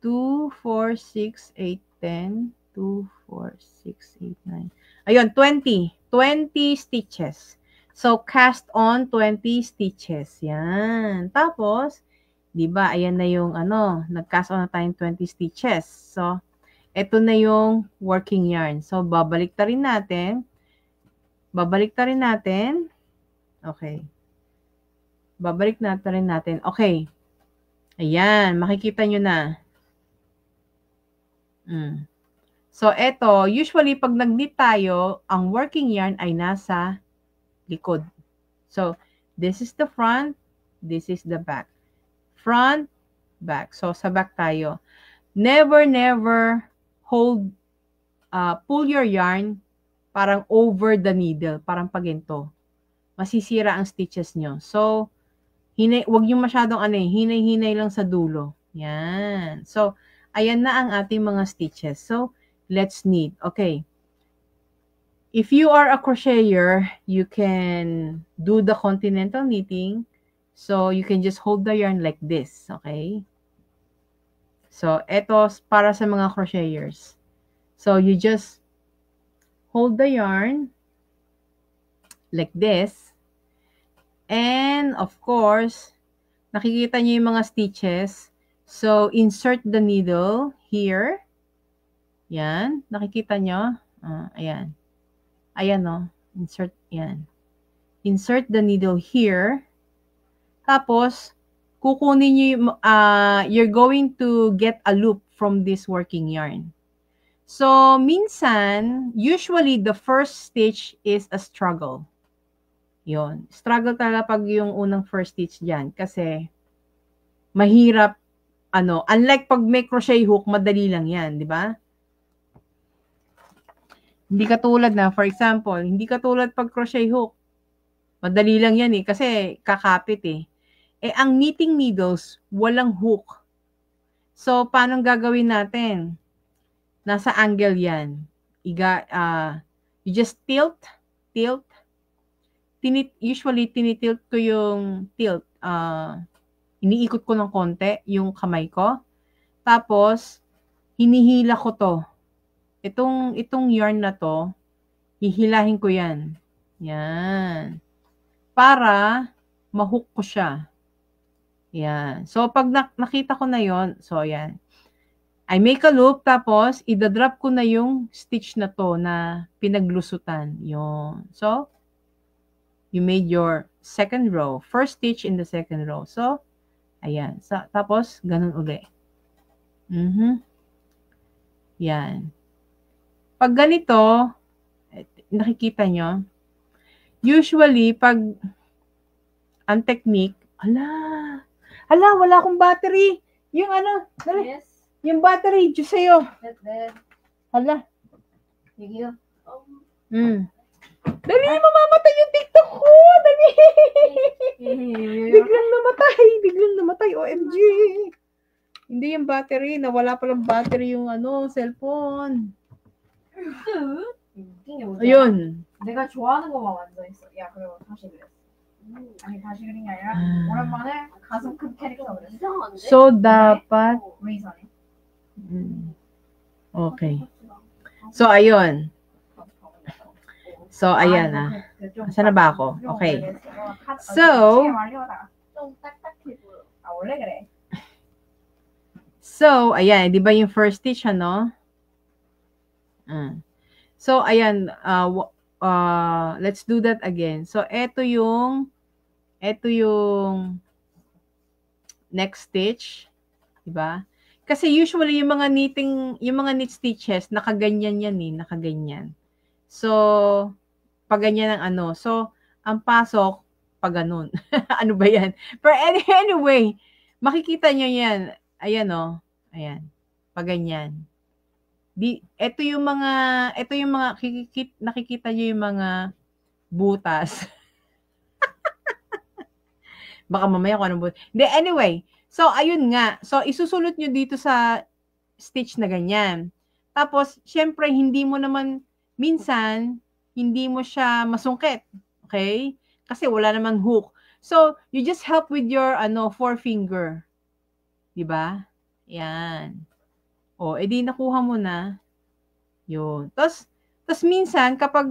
2, 4, 6, 8, 10, 2, 4, 6, 8, 9. Ayun, 20. 20 stitches. So, cast on 20 stitches. Yan. Tapos, di ba, ayan na yung nag-cast on na tayong 20 stitches. So, ito na yung working yarn. So, babalik ta rin natin. Okay. Babalik rin natin. Okay. Ayan, makikita nyo na. So, eto, usually, pag nag-knit tayo, ang working yarn ay nasa likod. So, this is the front, this is the back. Front, back. So, sa back tayo. Never pull your yarn parang over the needle, parang paginto. Masisira ang stitches nyo. So, wag yung masyadong hinay-hinay lang sa dulo. Yan. So, ayan na ang ating mga stitches. So, let's knit. Okay. If you are a crocheter, you can do the continental knitting. So, you can just hold the yarn like this. Okay. So, eto para sa mga crocheters. So, you just hold the yarn like this. And, of course, nakikita nyo yung mga stitches. So, insert the needle here. Yan. Nakikita nyo? Ayan. Ayan, no? Insert, yan. Insert the needle here. Tapos, kukunin nyo yung, you're going to get a loop from this working yarn. So, minsan, usually, the first stitch is a struggle. Yon. Struggle talaga pag yung unang first stitch dyan. Kasi, mahirap, unlike pag may crochet hook, madali lang yan, di ba? Hindi katulad na, for example, hindi katulad pag crochet hook. Madali lang yan kasi kakapit ang knitting needles, walang hook. So, paano gagawin natin? Nasa angle yan. You just tilt. Usually, tinitilt ko yung tilt. Iniikot ko ng konti yung kamay ko. Tapos, hinihila ko to. Itong yarn na to, hihilahin ko yan. Yan. Para mahook ko siya. Yan. So, pag nakita ko na yon, so yan. I make a loop, tapos, idadrop ko na yung stitch na to na pinaglusutan. Yon. So, you made your second row. First stitch in the second row. So, ayan. So, tapos, ganun uli. Yan. Pag ganito, nakikita nyo, usually, pag ang technique, wala akong battery. Yung dali. Yes. Yung battery, Diyos sa'yo. Hala. Dali, mamamatay yung TikTok ko. Dali. Biglang namatay. OMG. Hindi yung battery. Nawala palang battery yung cellphone. ayun. 내가 좋아하는 것만 완성했어. 야, 그리고 다시 그렸어. 아니, 다시 그린 게 아니라 오랜만에 가슴 큰 캐릭터 그렸어. 이상한데? So, dapat... 레이저네. Okay. So, ayun. So, ayan Saan na ba ako? Okay. So, ayan. Di ba yung first stitch, So, ayan. let's do that again. So, ito yung next stitch, 'di ba? Kasi usually yung mga knit stitches nakaganyan yan eh, nakaganyan. So, pag ganyan ang ano. So, ang pasok pag ganun. Ano ba 'yan? Pero anyway, makikita niyo 'yan. Ayan oh. Ayan. Pag ganyan. Ito yung mga nakikita niyo yung mga butas. Baka mamaya kung anong butas. Hindi, anyway. So, ayun nga. So, isusulot nyo dito sa stitch na ganyan. Tapos, syempre, minsan, hindi mo siya masungkit. Okay? Kasi wala namang hook. So, you just help with your, forefinger. Diba? Yan. O, edi nakuha mo na. Yun. Tapos minsan, kapag,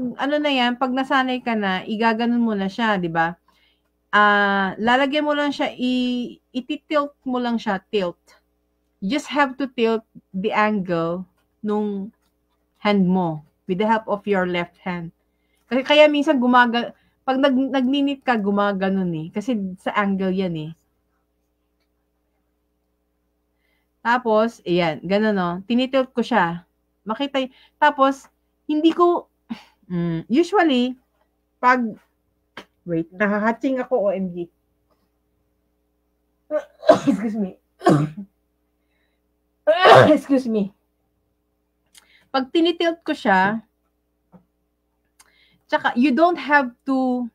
pag nasanay ka na, igaganon mo na siya, di ba? Lalagyan mo lang siya, iti-tilt mo lang siya, tilt. You just have to tilt the angle nung hand mo with the help of your left hand. Kasi kaya minsan pag nagninit ka, gumaganon eh. Kasi sa angle yan eh. Tapos, ayan, ganun no. Tinitilt ko siya. Makita, tapos, hindi ko, usually, pag, wait, nakahatching ako, OMG. Excuse me. Excuse me. Pag tinitilt ko siya, tsaka, you don't have to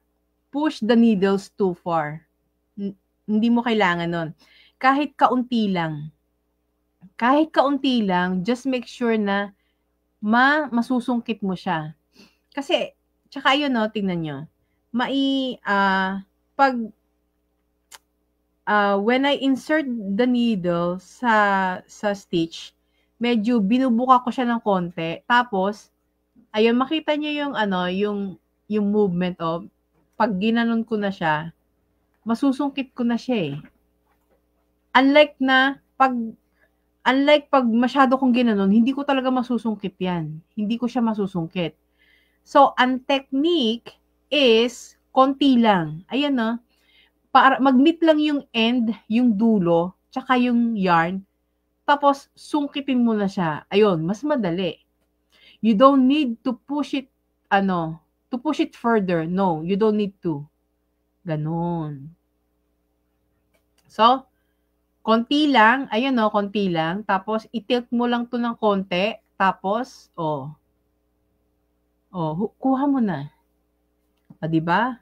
push the needles too far. Hindi mo kailangan nun. Kahit kaunti lang. Just make sure na masusungkit mo siya. Kasi, tsaka yun, no, tingnan nyo. When I insert the needle sa stitch, medyo binubuka ko siya ng konti. Tapos, ayun, makita nyo yung movement of, pag ginanon ko na siya, masusungkit ko na siya eh. Unlike pag masyado kong ginanon, hindi ko talaga masusungkit yan. Hindi ko siya masusungkit. So, ang technique is, konti lang. Ayan no. Para mag-meet lang yung end, yung dulo, tsaka yung yarn. Tapos, sungkitin mo na siya. Ayun, mas madali. You don't need to push it, to push it further. No, you don't need to. Ganon. So, konti lang. Ayun no, konti lang. Tapos, itilt mo lang to ng konti. Tapos, kuha mo na. Diba?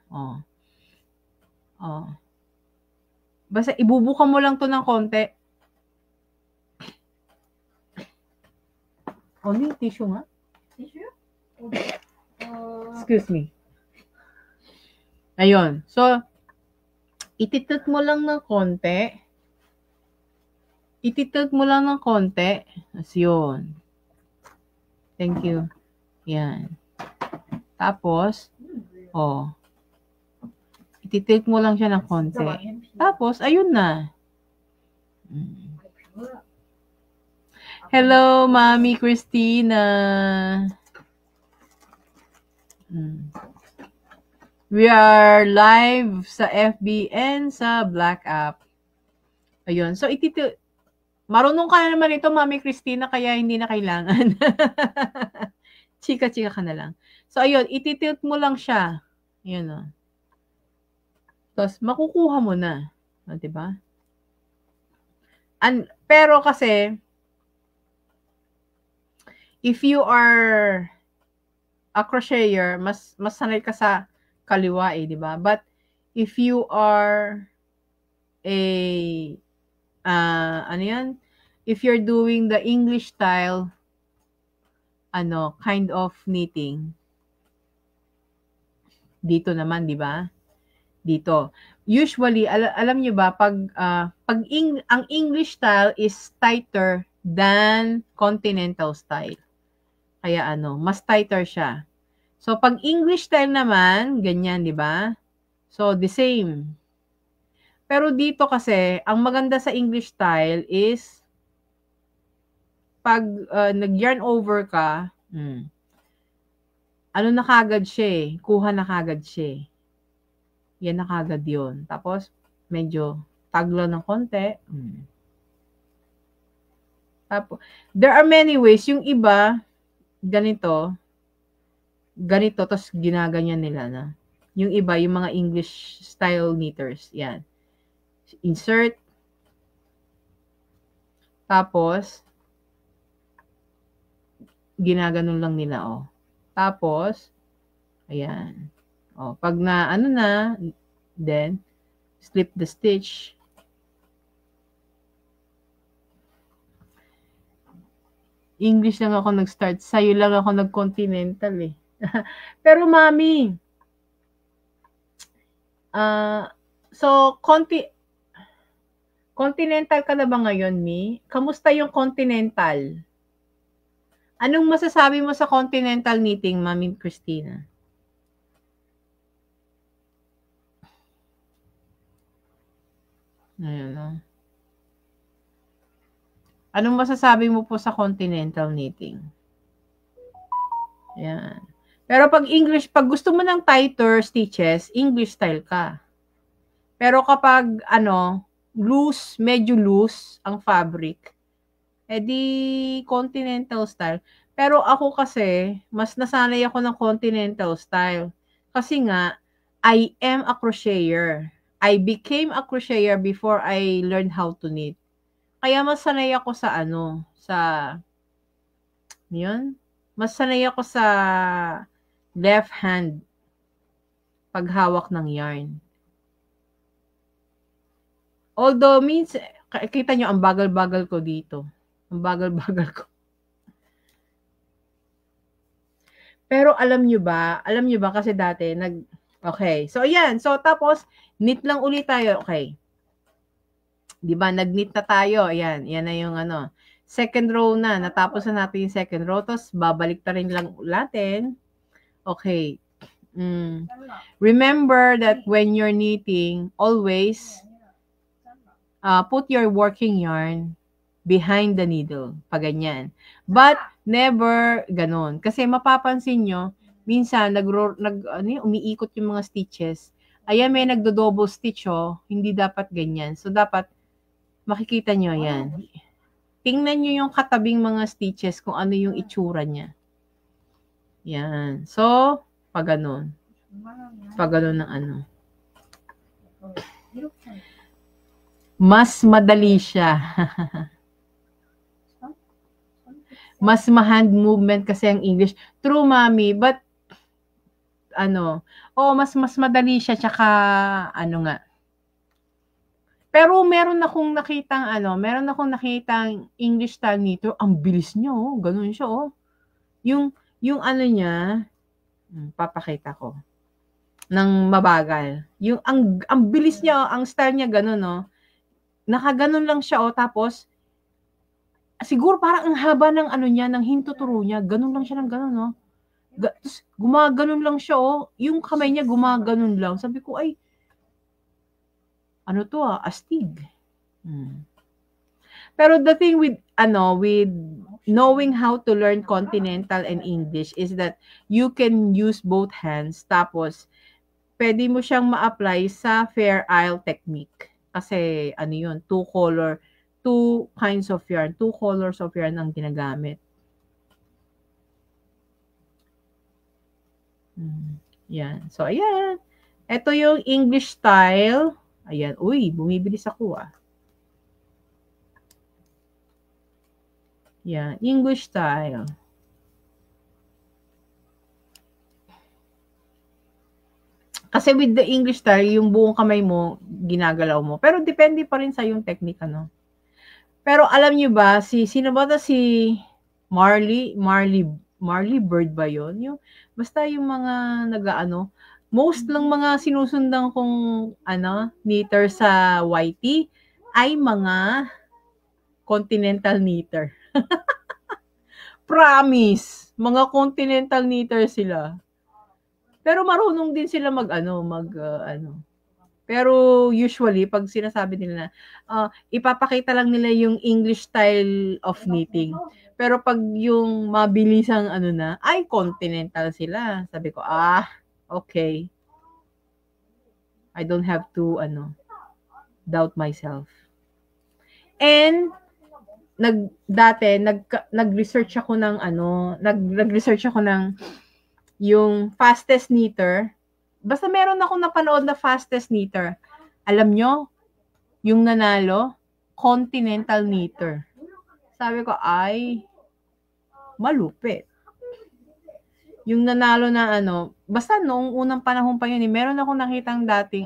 Basta ibubuka mo lang to ng konti. Only tissue nga. Tissue? Excuse me. Ayun. So, itilt mo lang ng konti. As yun. Thank you. Yan. Tapos, itilt mo lang siya ng konti. Tapos, ayun na. Hello, Mami Christina. We are live sa FB and sa Black App. Ayun. So, marunong ka na naman ito, Mami Christina, kaya hindi na kailangan. Chika-chika ka na lang. So, ayun. Ititilt mo lang siya. Ayun o. Tapos, makukuha mo na. Diba? Pero kasi, if you are a crocheter, mas sanay ka sa kaliwa eh, di ba? But if you are if you're doing the English style, kind of knitting, dito naman, di ba? Dito. Usually, alam nyo ba, ang English style is tighter than continental style. Kaya mas tighter siya. So, pag English style naman, ganyan, di ba? So, the same. Pero dito kasi, ang maganda sa English style is, pag nag-yarn over ka, ano na kagad siya eh. Kuha na kagad siya eh. Yan na kagad yun. Tapos, medyo taglo ng konti. Tapos, there are many ways. Yung iba, ganito, tapos ginaganyan nila na. Yung iba, yung mga English style knitters. Yan. Insert. Tapos, ginaganon lang nila, oh. Tapos, ayan. Oh, pag na, ano na, then, slip the stitch. English lang ako nag-start. Sa'yo lang ako nag-continental eh. Pero mami, so, continental ka na ba ngayon, Mi? Kamusta yung continental? Anong masasabi mo sa continental knitting, Mami Christina? Ayun, no? Anong masasabi mo po sa continental knitting? Ayan. Pero pag English, pag gusto mo ng tighter stitches, English style ka. Pero kapag, loose, medyo loose ang fabric, edi continental style. Pero ako kasi, mas nasanay ako ng continental style. Kasi nga, I am a crocheter. I became a crocheter before I learned how to knit. Kaya mas sanay ako sa yun? Mas sanay ako sa left hand paghawak ng yarn. Although, kita nyo, ang bagal-bagal ko dito. Ang bagal-bagal ko. Pero alam nyo ba kasi dati, okay. So, ayan. So, tapos, knit lang ulit tayo. Okay. Diba, nag-knit na tayo. Ayan. Yan na yung second row na. Natapos na natin yung second row. Tapos, babalik na rin lang natin. Okay. Remember that when you're knitting, always put your working yarn behind the needle. Paganyan. But, never ganon. Kasi mapapansin nyo, minsan, umiikot yung mga stitches. Ayan, may nagdo-double stitch, oh. Hindi dapat ganyan. So, dapat, makikita nyo, yan. Tingnan nyo yung katabing mga stitches kung ano yung itsura niya. Yan. So, pag ganon. Pag ganon ng mas madali siya. Mas ma-hand movement kasi ang English. True, Mami. But, mas madali siya. Tsaka, nga. Pero meron akong nakitang English style nito. Ang bilis niya, oh. Ganun siya, oh. Yung niya, papakita ko. Ng mabagal. Yung, ang bilis niya, oh. Ang style niya, ganun, oh. Nakaganon lang siya, oh. Tapos, siguro parang ang haba ng niya, ng hintuturo niya. Ganun lang siya ng ganun, no? Tapos, gumaganon lang siya, oh. Yung kamay niya, gumaganon lang. Sabi ko, ay, astig. Pero the thing with knowing how to learn continental and English is that you can use both hands. Tapos, pwede mo siyang ma-apply sa Fair Isle technique. Kasi, yun, two kinds of yarn, 2 colors of yarn ang ginagamit. Yan. So, ayan. Ito yung English style. Ayan. Uy, bumibilis ako, ah. Yan. English style. Kasi with the English style, yung buong kamay mo, ginagalaw mo. Pero depende pa rin sa yung technique, Pero alam nyo ba, sino ba si Marley Bird ba yun? Basta yung mga most lang mga sinusundan kong knitter sa YT ay mga continental knitter. Promise, mga continental knitter sila. Pero marunong din sila Pero usually, pag sinasabi nila na, ipapakita lang nila yung English style of knitting. Pero pag yung mabilisang ano na, ay, continental sila. Sabi ko, okay. I don't have to, doubt myself. And, nag-research ako ng nag-research ako ng yung fastest knitter. Basta meron akong napanood na fastest knitter. Alam nyo, yung nanalo, continental knitter. Sabi ko, ay, malupit. Yung nanalo na basta noong unang panahon pa yun, meron akong nakitang dating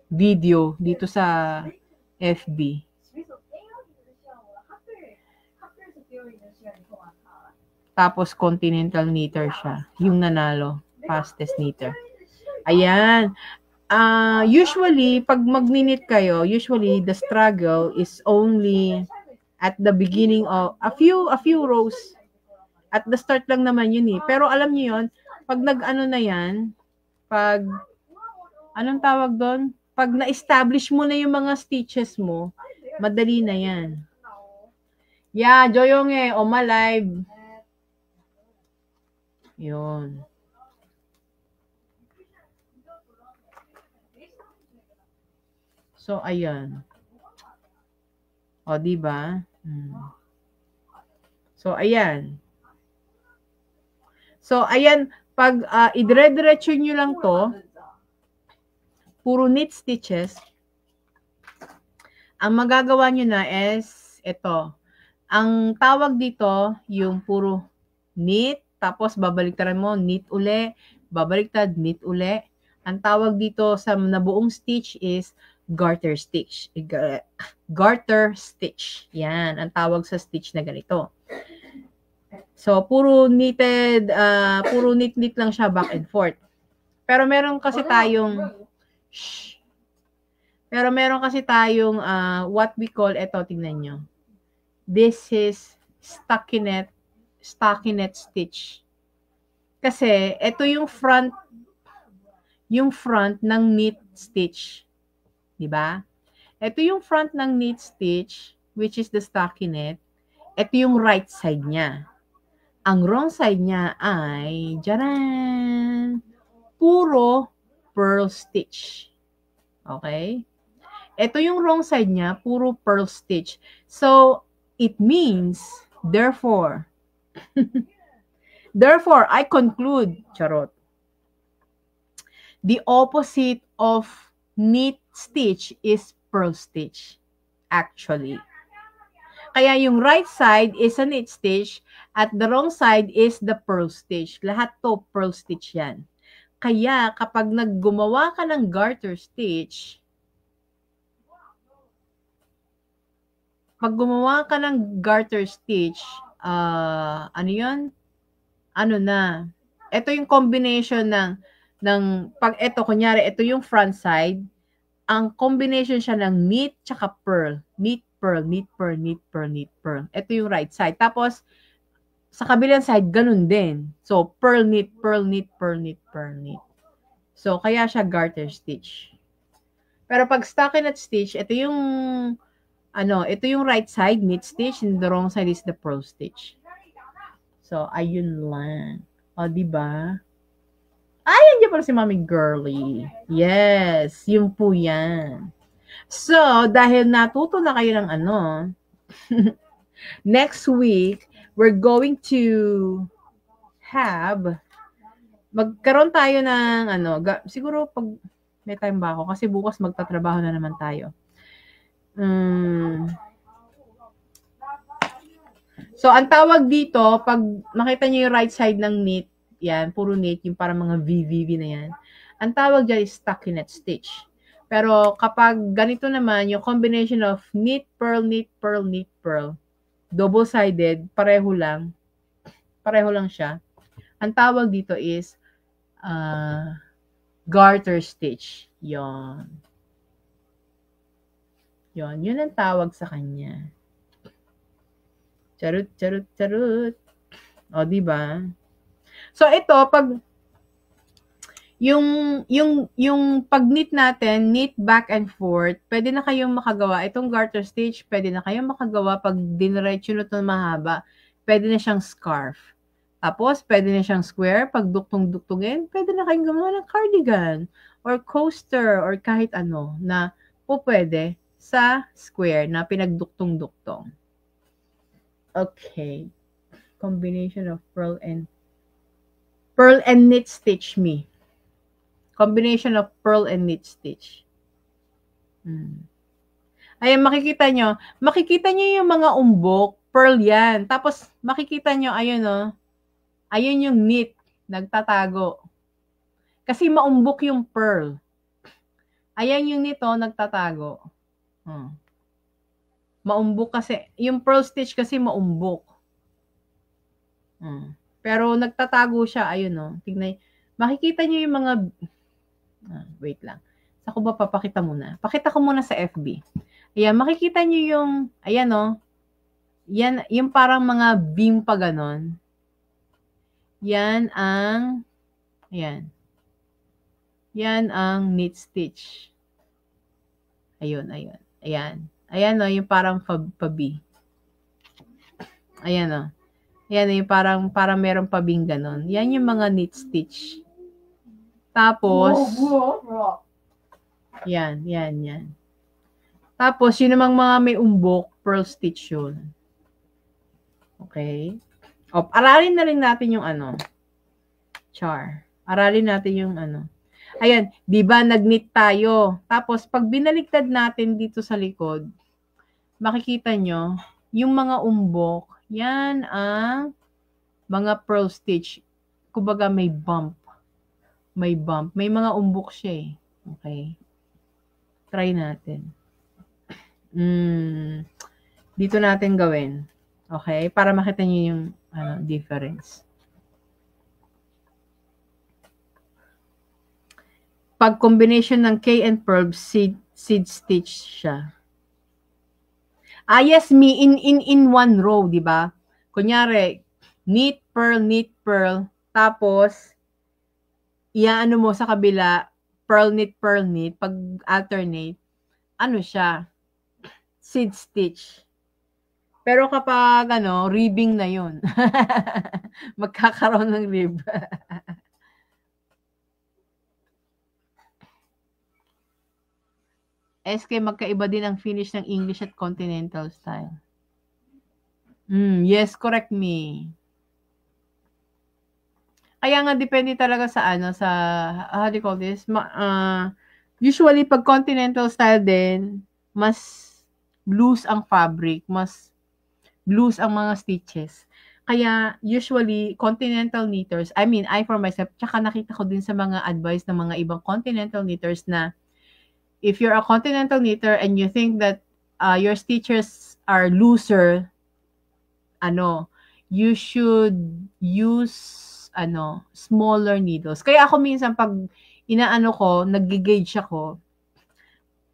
video dito sa FB. Tapos continental knitter siya. Yung nanalo, fastest knitter. Ayan. Usually, pag magninit kayo, usually the struggle is only at the beginning of a few rows. At the start lang naman yun eh. Pero alam niyo yun, pag nag-ano na yan, pag, anong tawag doon? Pag na-establish mo na yung mga stitches mo, madali na yan. Yeah, Joyong Oma Live. Yun. So, ayan. O, diba? So, ayan. So, ayan. Pag idire-diretso nyo lang to, puro knit stitches, ang magagawa nyo na is ito. Ang tawag dito, yung puro knit, tapos babaliktaran mo, knit uli, babaliktad, knit uli. Ang tawag dito sa nabuong stitch is garter stitch. Garter stitch. Yan, ang tawag sa stitch na ganito. So, puro knitted, puro knit-knit lang siya back and forth. Pero meron kasi tayong what we call, eto, tingnan nyo. This is stockinette stitch. Kasi, ito yung front ng knit stitch. Diba? Ito yung front ng knit stitch, which is the stockinette. Ito yung right side niya. Ang wrong side niya ay, jaran, puro purl stitch. Okay? Ito yung wrong side niya, puro purl stitch. So, it means, therefore, I conclude, charot, the opposite of knit stitch is purl stitch, actually. Kaya yung right side is a knit stitch at the wrong side is the purl stitch. Lahat to purl stitch yan. Kaya kapag naggumawa ka ng garter stitch, pag gumawa ka ng garter stitch, ano yun? Ano na? Ito yung combination ng pag ito, kunyari, ito yung front side, ang combination siya ng knit tsaka purl. Knit, purl, knit, purl, knit, purl, knit, purl. Ito yung right side. Tapos, sa kabilang side, ganun din. So, purl, knit, purl, knit, purl, knit, purl, knit. So, kaya siya garter stitch. Pero pag stockinette stitch, ito yung right side, knit stitch, and the wrong side is the purl stitch. So, ayun lang. O, diba? Ay, nandiyan pala si Mami Girly. Yes, yun po yan. So, dahil natuto na kayo ng next week, we're going to magkaroon tayo ng siguro pag may time ba ako, kasi bukas magtatrabaho na naman tayo. So, ang tawag dito, pag makita nyo yung right side ng knit, yan, puro knit, yung parang mga VVV na yan. Ang tawag dyan is stockinette stitch. Pero kapag ganito naman, yung combination of knit, purl, knit, purl, knit, purl, double-sided, pareho lang siya. Ang tawag dito is garter stitch. Yun ang tawag sa kanya. Charut, charut, charut. O, diba? So, ito, pag yung pag-knit natin, knit back and forth, pwede na kayong makagawa. Itong garter stitch, pwede na kayong makagawa pag diniretso nyo ito mahaba. Pwede na siyang scarf. Tapos, pwede na siyang square. Pag duktong-duktungin, pwede na kayong gumawa ng cardigan or coaster or kahit ano na po pwede sa square na pinagduktong-duktong. Okay. Combination of pearl and knit stitch me. Combination of pearl and knit stitch. Ayan, makikita nyo yung mga umbok, pearl yan. Tapos, makikita nyo, ayun o, ayun yung knit, nagtatago. Kasi maumbok yung pearl. Ayan yung knit o, nagtatago. Maumbok kasi, yung pearl stitch kasi maumbok. Pero nagtatago siya, ayun o, tignan, makikita nyo yung mga, wait lang. Sa ko ba papakita muna? Pakita ko muna sa FB. Ayan, makikita nyo yung, ayan o. Yan, yung parang mga beam pa ganon. Yan ang, ayan. Yan ang knit stitch. Ayun, ayun. Ayan. Ayan o, yung parang pabi. Ayan o. Ayan yung parang meron pabing ganon. Yan yung mga knit stitch. Tapos, yan. Tapos, yun namang mga may umbok, pearl stitch yun. Okay? O, aralin na rin natin yung ano. Char. Aralin natin yung ano. Ayan, di ba nag-knit tayo. Tapos, pag binaliktad natin dito sa likod, makikita nyo, yung mga umbok, yan ang mga pearl stitch. Kumbaga may bump. May bump. May mga umbok siya eh. Okay? Try natin. Dito natin gawin. Okay? Para makita nyo yung difference. Pag combination ng K and pearl, seed stitch siya. Yes, in one row, di ba? Kunyari, knit, pearl, tapos, iaano mo sa kabila, pearl knit, pag alternate, ano siya? Seed stitch. Pero kapag, ribbing na yun. Magkakaroon ng rib. SK, magkaiba din ang finish ng English at continental style. Yes, correct me. Kaya nga, depende talaga sa how do you call this? Usually, pag continental style din, mas loose ang fabric, mas loose ang mga stitches. Kaya, usually, continental knitters, I for myself, tsaka nakita ko din sa mga advice ng mga ibang continental knitters na if you're a continental knitter and you think that your stitches are looser, you should use smaller needles. Kaya ako minsan pag nag-gauge ako,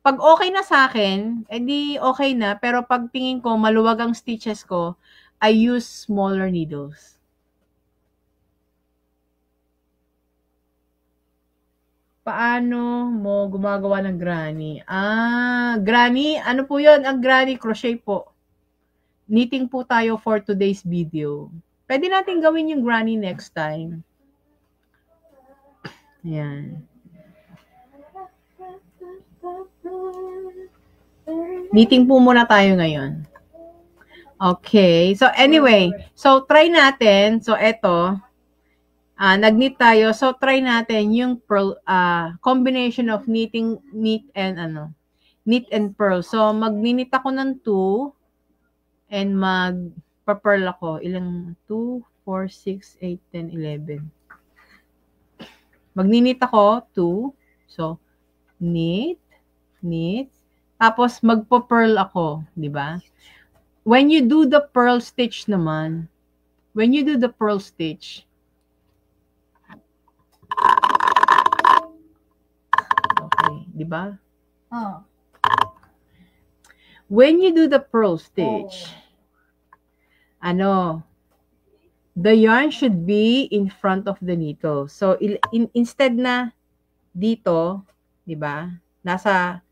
pag okay na sa akin, edi okay na, pero pag tingin ko maluwag ang stitches ko, I use smaller needles. Paano mo gumagawa ng granny? Granny, ano po yun? Ang granny crochet po. Knitting po tayo for today's video. Pwede natin gawin yung granny next time. Ayan. Knitting po muna tayo ngayon. Okay. So, anyway. So, try natin. So, eto. Nag-knit tayo. So, try natin yung pearl, combination of knit and pearl. So, mag-knit ako ng 2 and mag-pearl ako. Ilang? 2, 4, 6, 8, 10, 11. Mag-knit ako 2. So, knit. Tapos, magpo-pearl ako. Diba? When you do the pearl stitch naman, okay, diba? When you do the pearl stitch, the yarn should be in front of the needle. So, instead na dito, 'di ba? Nasa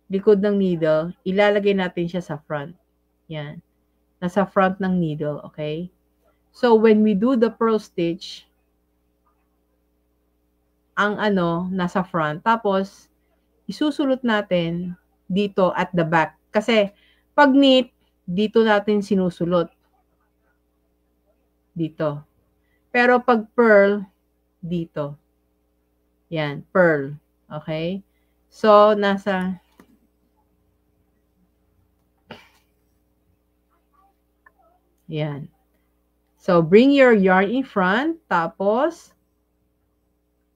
likod ng needle, ilalagay natin siya sa front. Yan. Nasa front ng needle, okay? So, when we do the pearl stitch, ang nasa front. Tapos, isusulot natin dito at the back. Kasi, pag knit, dito natin sinusulot. Dito. Pero pag pearl, dito. Yan, pearl. Okay? So, nasa... Yan. So, bring your yarn in front. Tapos,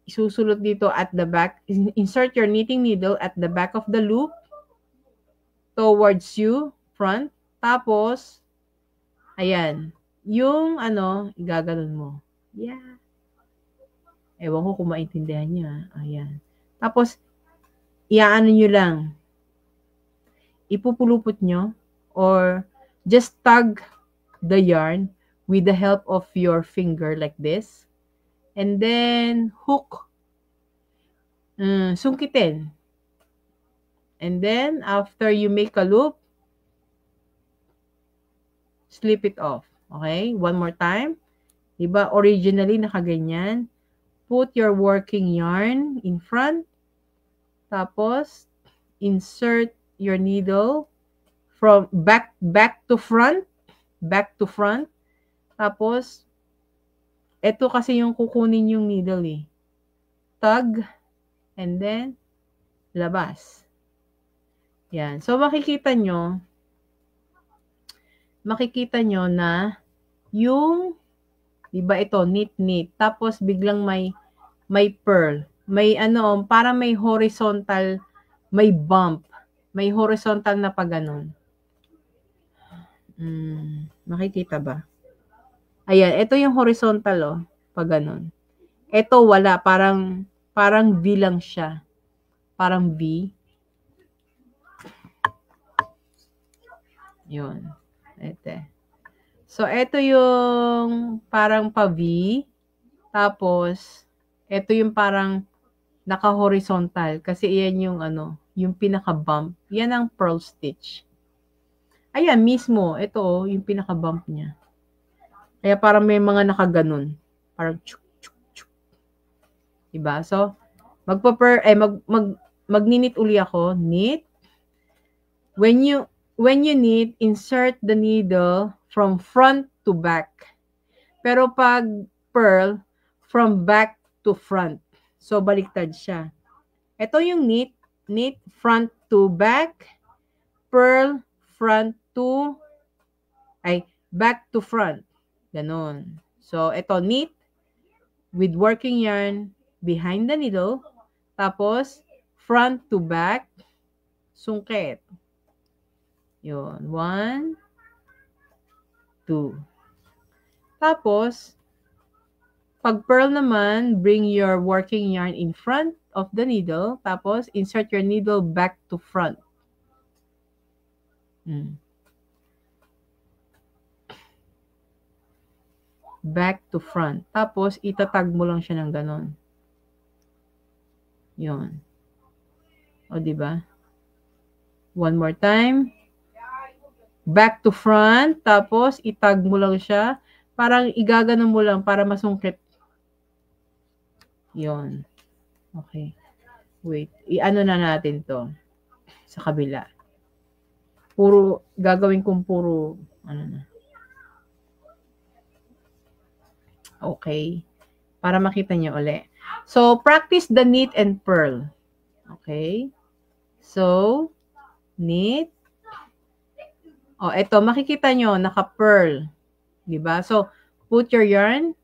isusulot dito at the back. Insert your knitting needle at the back of the loop towards you, front. Tapos, ayan. Yung igaganon mo. Yeah. Ewan ko kung maintindihan niya. Ayan. Tapos, iaano nyo lang. Ipupulupot nyo or just tug the yarn with the help of your finger like this. And then, hook. Sungkitin. And then, after you make a loop, slip it off. Okay? One more time. Diba? Originally, nakaganyan. Put your working yarn in front. Tapos, insert your needle from back to front. Back to front. Tapos, ito kasi yung kukunin yung needle eh. Tug. And then, labas. Yan. So, makikita nyo na yung, diba ito, knit. Tapos, biglang may pearl. May para may horizontal, may bump. May horizontal na pag ganun. Makikita ba? Ayan, ito yung horizontal, oh. Pag ganun. Ito wala, parang V lang siya. Parang V. Yun. Ito. So, ito yung parang pa-V. Tapos, ito yung parang naka-horizontal. Kasi yan yung yung pinaka-bump. Yan ang pearl stitch. Ayan, mismo. Ito, yung pinaka-bump niya. Kaya parang may mga nakaganon. Parang chuk, chuk, chuk. Diba? So, magninit uli ako. Knit. When you knit, insert the needle from front to back. Pero pag pearl, from back to front. So, baliktad siya. Ito yung knit. Knit front to back. Pearl front to, back to front. Ganon. So, ito knit with working yarn behind the needle. Tapos, front to back. Sungkit. Yun. 1, 2. Tapos, pag pearl naman, bring your working yarn in front of the needle. Tapos, insert your needle back to front. Back to front. Tapos, itatag mo lang siya ng ganon. Yun. O, diba? One more time. Back to front. Tapos, itag mo lang siya. Parang igaganon mo lang para masungkit. Yun. Okay. Wait. I-ano na natin to sa kabila. Gagawin kong puro, na. Okay. Para makita nyo uli. So, practice the knit and pearl. Okay. So, knit. O, eto, makikita nyo, naka-pearl. Diba? So, put your yarn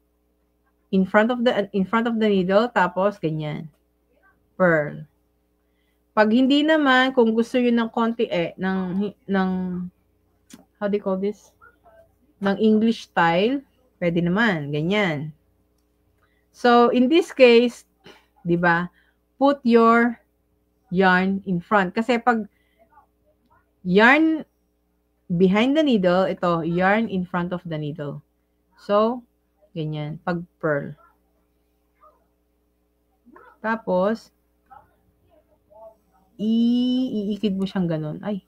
in front of the needle, tapos ganyan. Pearl. Pag hindi naman, kung gusto nyo ng konti ng how do you call this? Ng English style, pwede naman, ganyan. So, in this case, di ba, put your yarn in front. Kasi pag yarn behind the needle, ito, yarn in front of the needle. So, ganyan, pag pearl. Tapos, iikid mo siyang ganun. Ay.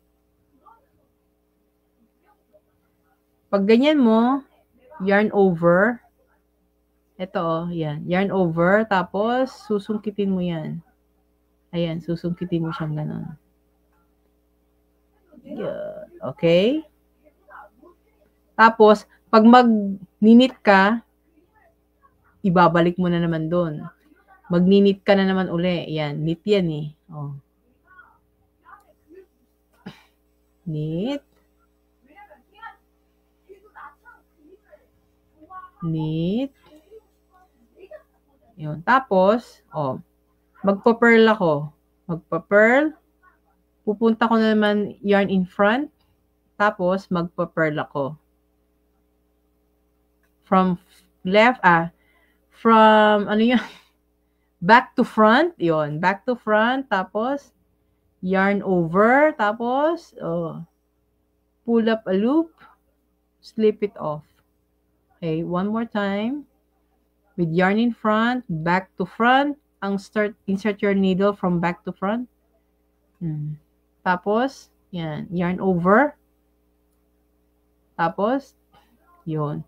Pag ganyan mo, yarn over. Ito, yan. Yarn over. Tapos, susungkitin mo yan. Ayan, susungkitin mo siyang ganun. Yan. Okay? Tapos, pag mag-ninit ka, ibabalik mo na naman doon. Mag-ninit ka na naman uli. Yan, knit yan eh. Oh. Knit. Knit. Yun. Tapos, oh, magpa-pearl ako. Magpa-pearl. Pupunta ko na naman yarn in front. Tapos, magpa-pearl ako. From left, from, ano yun? Back to front. Yun. Back to front. Tapos, yarn over. Tapos, oh, pull up a loop. Slip it off. Okay, one more time. With yarn in front, back to front. Insert your needle from back to front. Tapos, yan, yarn over. Tapos, yun.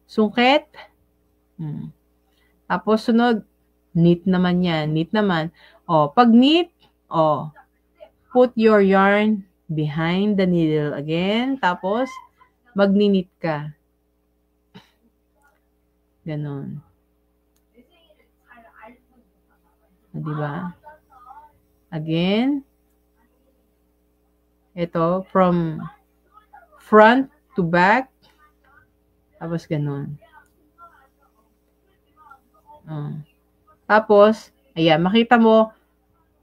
Sungkit. Tapos, sunod, knit naman yan. Knit naman. O, pag knit, put your yarn behind the needle again. Tapos, magninit ka. Ganon. Diba? Again. Ito, from front to back. Tapos, ganon. Tapos, ayan, makita mo,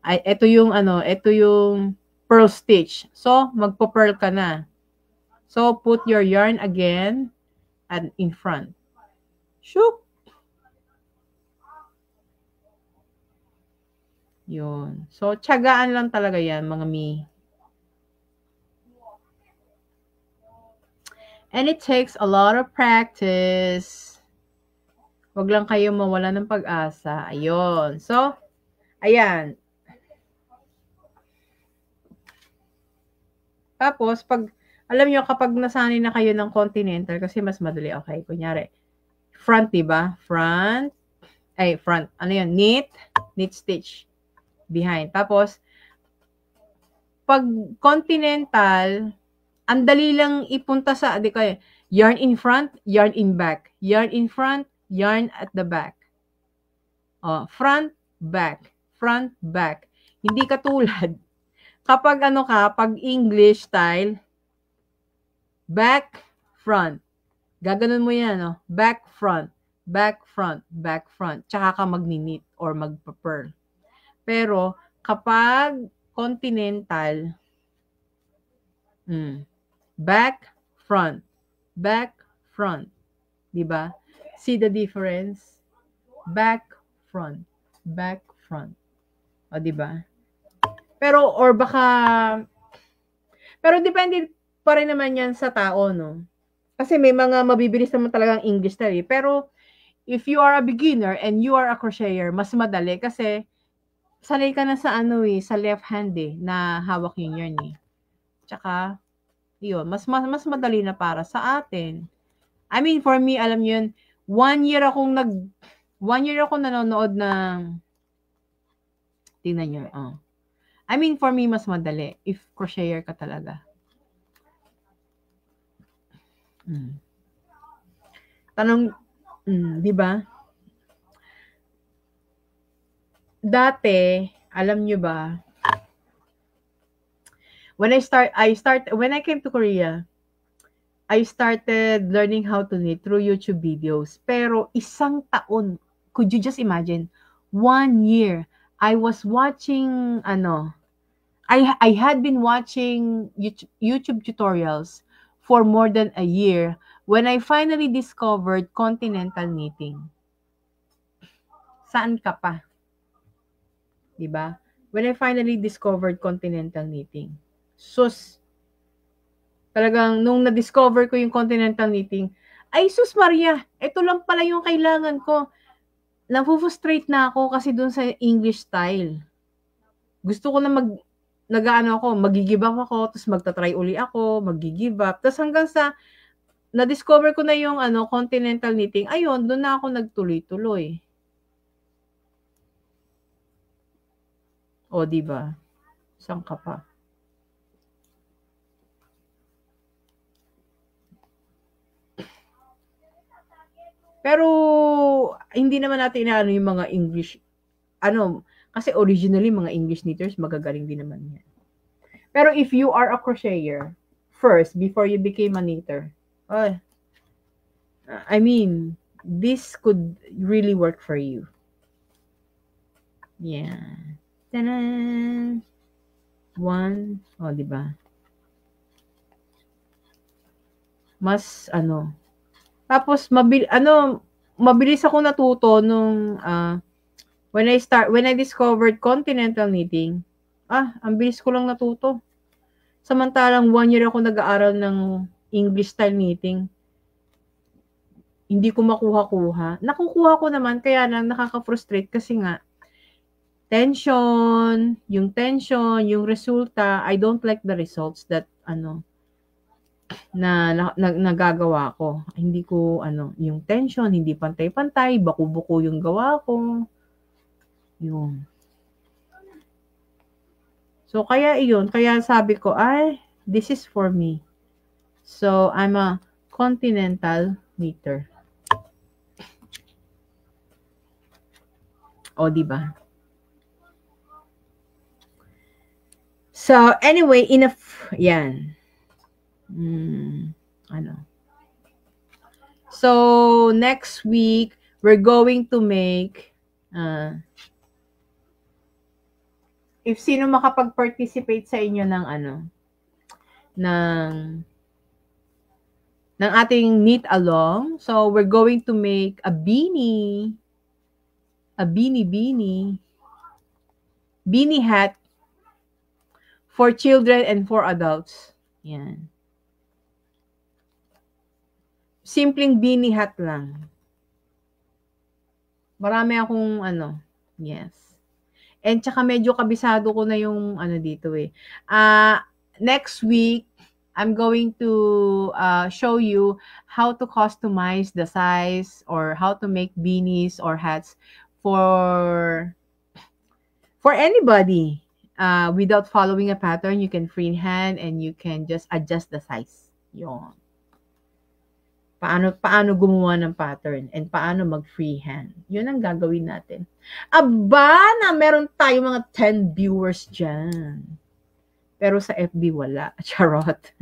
ito yung pearl stitch. So, magpo-pearl ka na. So, put your yarn again and in front. Shoop! Yun. So, tiyagaan lang talaga yan, mga mi. And it takes a lot of practice. Huwag lang kayo mawala ng pag-asa. Ayun. So, ayan. Tapos, alam nyo, kapag nasanay na kayo ng continental, kasi mas madali, okay, kunyari, front, diba? Front. Ano yun? Knit stitch. Behind. Tapos, pag continental, ang dali lang ipunta sa, yarn in front, yarn in back. Yarn in front, yarn at the back. Front, back. Front, back. Hindi katulad. Kapag pag English style, back, front. Gaganon mo yan, back, front. Back, front. Back, front. Tsaka ka magninit or magpa-pearl. Pero, kapag continental, back, front. Back, front. Diba? See the difference? Back, front. Back, front. O, diba? Pero depende pa rin naman yan sa tao, no? Kasi may mga mabibilis naman talagang English style. Pero, if you are a beginner and you are a crocheter, mas madali kasi sanay ka na sa sa left hand na hawak yung yarn Tsaka, yun, mas madali na para sa atin. I mean, for me, alam yun, 1 year akong nanonood ng, tingnan nyo, I mean, for me, mas madali if crocheter ka talaga. Tanong, di ba? Dati, alam nyo ba, when I came to Korea, I started learning how to knit through YouTube videos. Pero isang taon, could you just imagine? 1 year, I was watching, I had been watching YouTube tutorials for more than a year when I finally discovered continental knitting. Saan ka pa? Diba? When I finally discovered continental knitting. Sus, talagang nung na-discover ko yung continental knitting, ay sus Maria, ito lang pala yung kailangan ko. Nafu-frustrate na ako kasi dun sa English style. Gusto ko na nag-aano ako, mag-gi-give up ako, tapos magta-try uli ako, mag-gi-give up. Tapos hanggang sa na-discover ko na yung continental knitting. Ayun, doon na ako nagtuloy-tuloy. O, di ba? Saan ka pa? Pero hindi naman natin inaano yung mga English kasi originally mga English knitters magagaling din naman yan. Pero if you are a crocheter first before you became a knitter, I mean, this could really work for you. Yeah. Ta-da! One, di ba? Mas tapos mabilis ako natuto nung when I discovered continental knitting. Ang bilis ko lang natuto. Samantalang 1 year ako nag-aaral ng English style knitting. Hindi ko makuha-kuha. Nakukuha ko naman, kaya lang nakaka-frustrate kasi nga tension, yung resulta, I don't like the results that na nagagawa ko. Hindi ko yung tension, hindi pantay-pantay, baku-buko yung gawa ko. Yun. So kaya sabi ko, this is for me. So I'm a continental knitter. O, di ba? So anyway, yan. So next week we're going to make if sino makapag-participate sa inyo ng ng ating knit along. So we're going to make a beanie hat for children and for adults. Yan. Simpleng beanie hat lang. Marami akong yes. And tsaka medyo kabisado ko na yung dito eh. Next week, I'm going to show you how to customize the size or how to make beanies or hats for anybody. Without following a pattern, you can freehand and you can just adjust the size. Yun. Paano gumawa ng pattern and paano mag-freehand. Yun ang gagawin natin. Aba, na meron tayo mga 10 viewers dyan. Pero sa FB wala. Charot.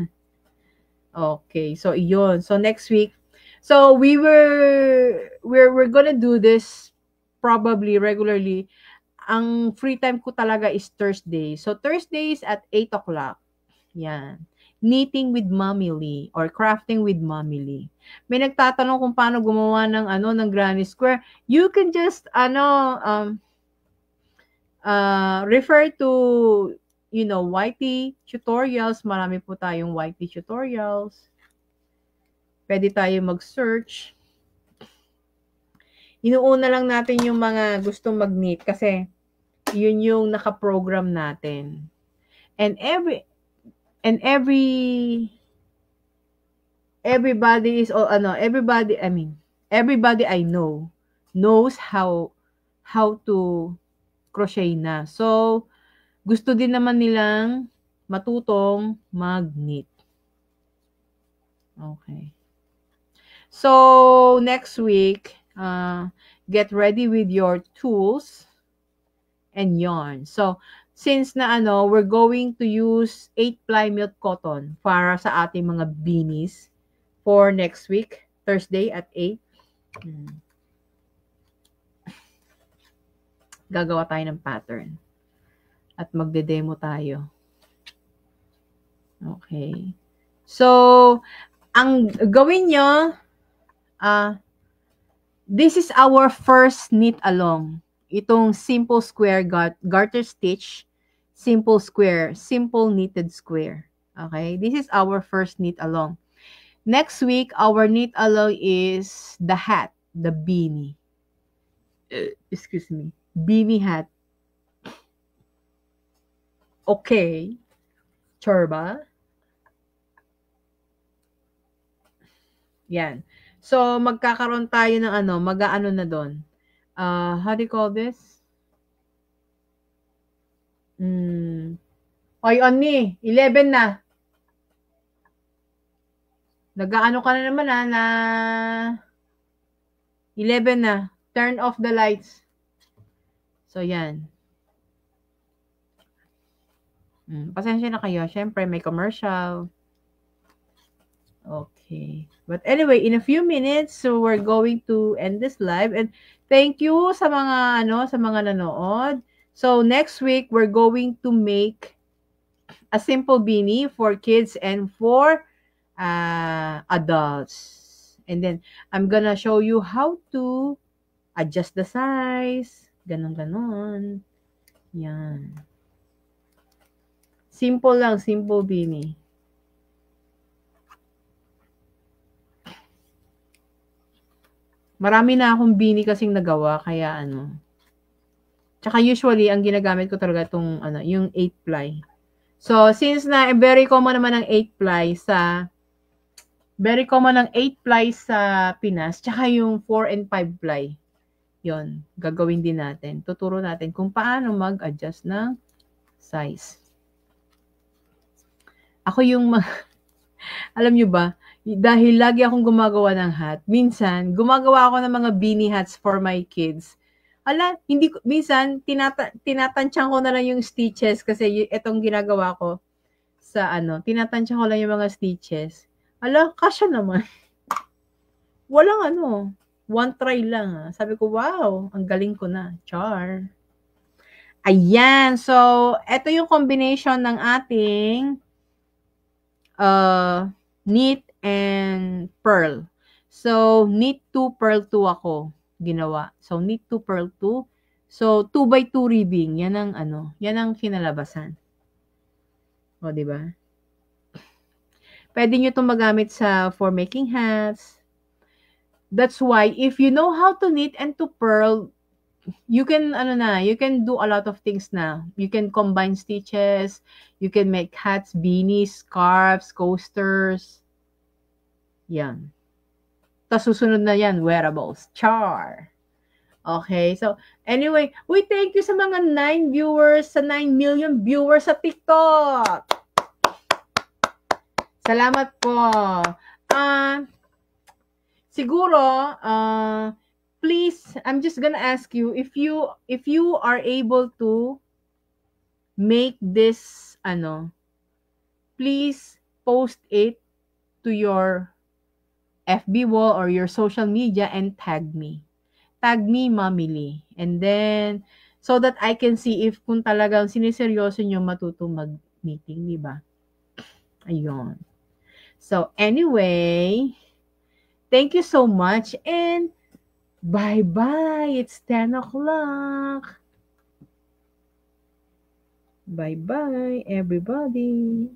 Okay, so yun. So next week. So we're gonna do this probably regularly. Ang free time ko talaga is Thursday. So Thursdays at 8 o'clock. Yan. Knitting with Mommy Lee or crafting with Mommy Lee. May nagtatanong kung paano gumawa ng ng granny square. You can just refer to YT tutorials. Marami po tayong YT tutorials. Pwede tayo mag-search. Inuuna lang natin yung mga gustong mag-knit kasi yun yung naka-program natin. And everybody is everybody I know knows how to crochet na. So gusto din naman nilang matutong mag-knit. Okay. So next week, get ready with your tools and yarn. So since na we're going to use 8-ply milk cotton para sa ating mga beanies for next week, Thursday at 8. Gagawa tayo ng pattern. At magde-demo tayo. Okay. So, ang gawin nyo, this is our first knit along. Itong simple square garter stitch, simple square, simple knitted square. Okay, this is our first knit along. Next week, our knit along is the hat, the beanie. Excuse me, beanie hat. Okay. Sure ba? Yan. So, magkakaroon tayo ng ano, mag-aano na doon. How do you call this? Oy, Onni, 11 na. Nag-aano ka na naman na 11 na. Turn off the lights. So, yan. Pasensya na kayo. Siyempre, may commercial. Okay. But anyway, in a few minutes, so we're going to end this live. And thank you sa mga, sa mga nanood. So, next week, we're going to make a simple beanie for kids and for adults. And then, I'm gonna show you how to adjust the size. Ganon. Yan. Simple lang, simple beanie. Marami na akong beanie kasing nagawa, kaya Tsaka usually, ang ginagamit ko talaga itong, yung 8-ply. So, since na very common naman ang 8-ply sa Pinas, tsaka yung 4 and 5-ply. Yon, gagawin din natin. Tuturo natin kung paano mag-adjust ng size. Ako yung, alam nyo ba, dahil lagi akong gumagawa ng hat, minsan, gumagawa ako ng mga beanie hats for my kids. Minsan, tinatansyan ko na lang yung stitches kasi itong ginagawa ko sa tinatansyan ko lang yung mga stitches. Kasya naman. Walang one try lang. Sabi ko, wow, ang galing ko na. Char. Ayan. So, ito yung combination ng ating knit and purl. So, knit 2, purl 2 ako ginawa. So, knit 2, purl 2. So, 2x2 ribbing. Yan ang kinalabasan. O, diba? Pwede nyo itong magamit for making hats. That's why, if you know how to knit and to purl, you can, you can do a lot of things na. You can combine stitches, you can make hats, beanies, scarves, coasters. Yan. Tapos susunod na yan, wearables. Char! Okay, so, anyway, we thank you sa mga 9 viewers, sa 9 million viewers sa TikTok! Salamat po. Siguro, please, I'm just gonna ask you, if you are able to make this, please post it to your FB wall or your social media and tag me. Tag me, Mommy Lee. And then, so that I can see if kung talagang siniseryoso nyo matuto mag-meeting, di ba? Ayun. So, anyway, thank you so much and bye-bye. It's 10 o'clock. Bye-bye, everybody.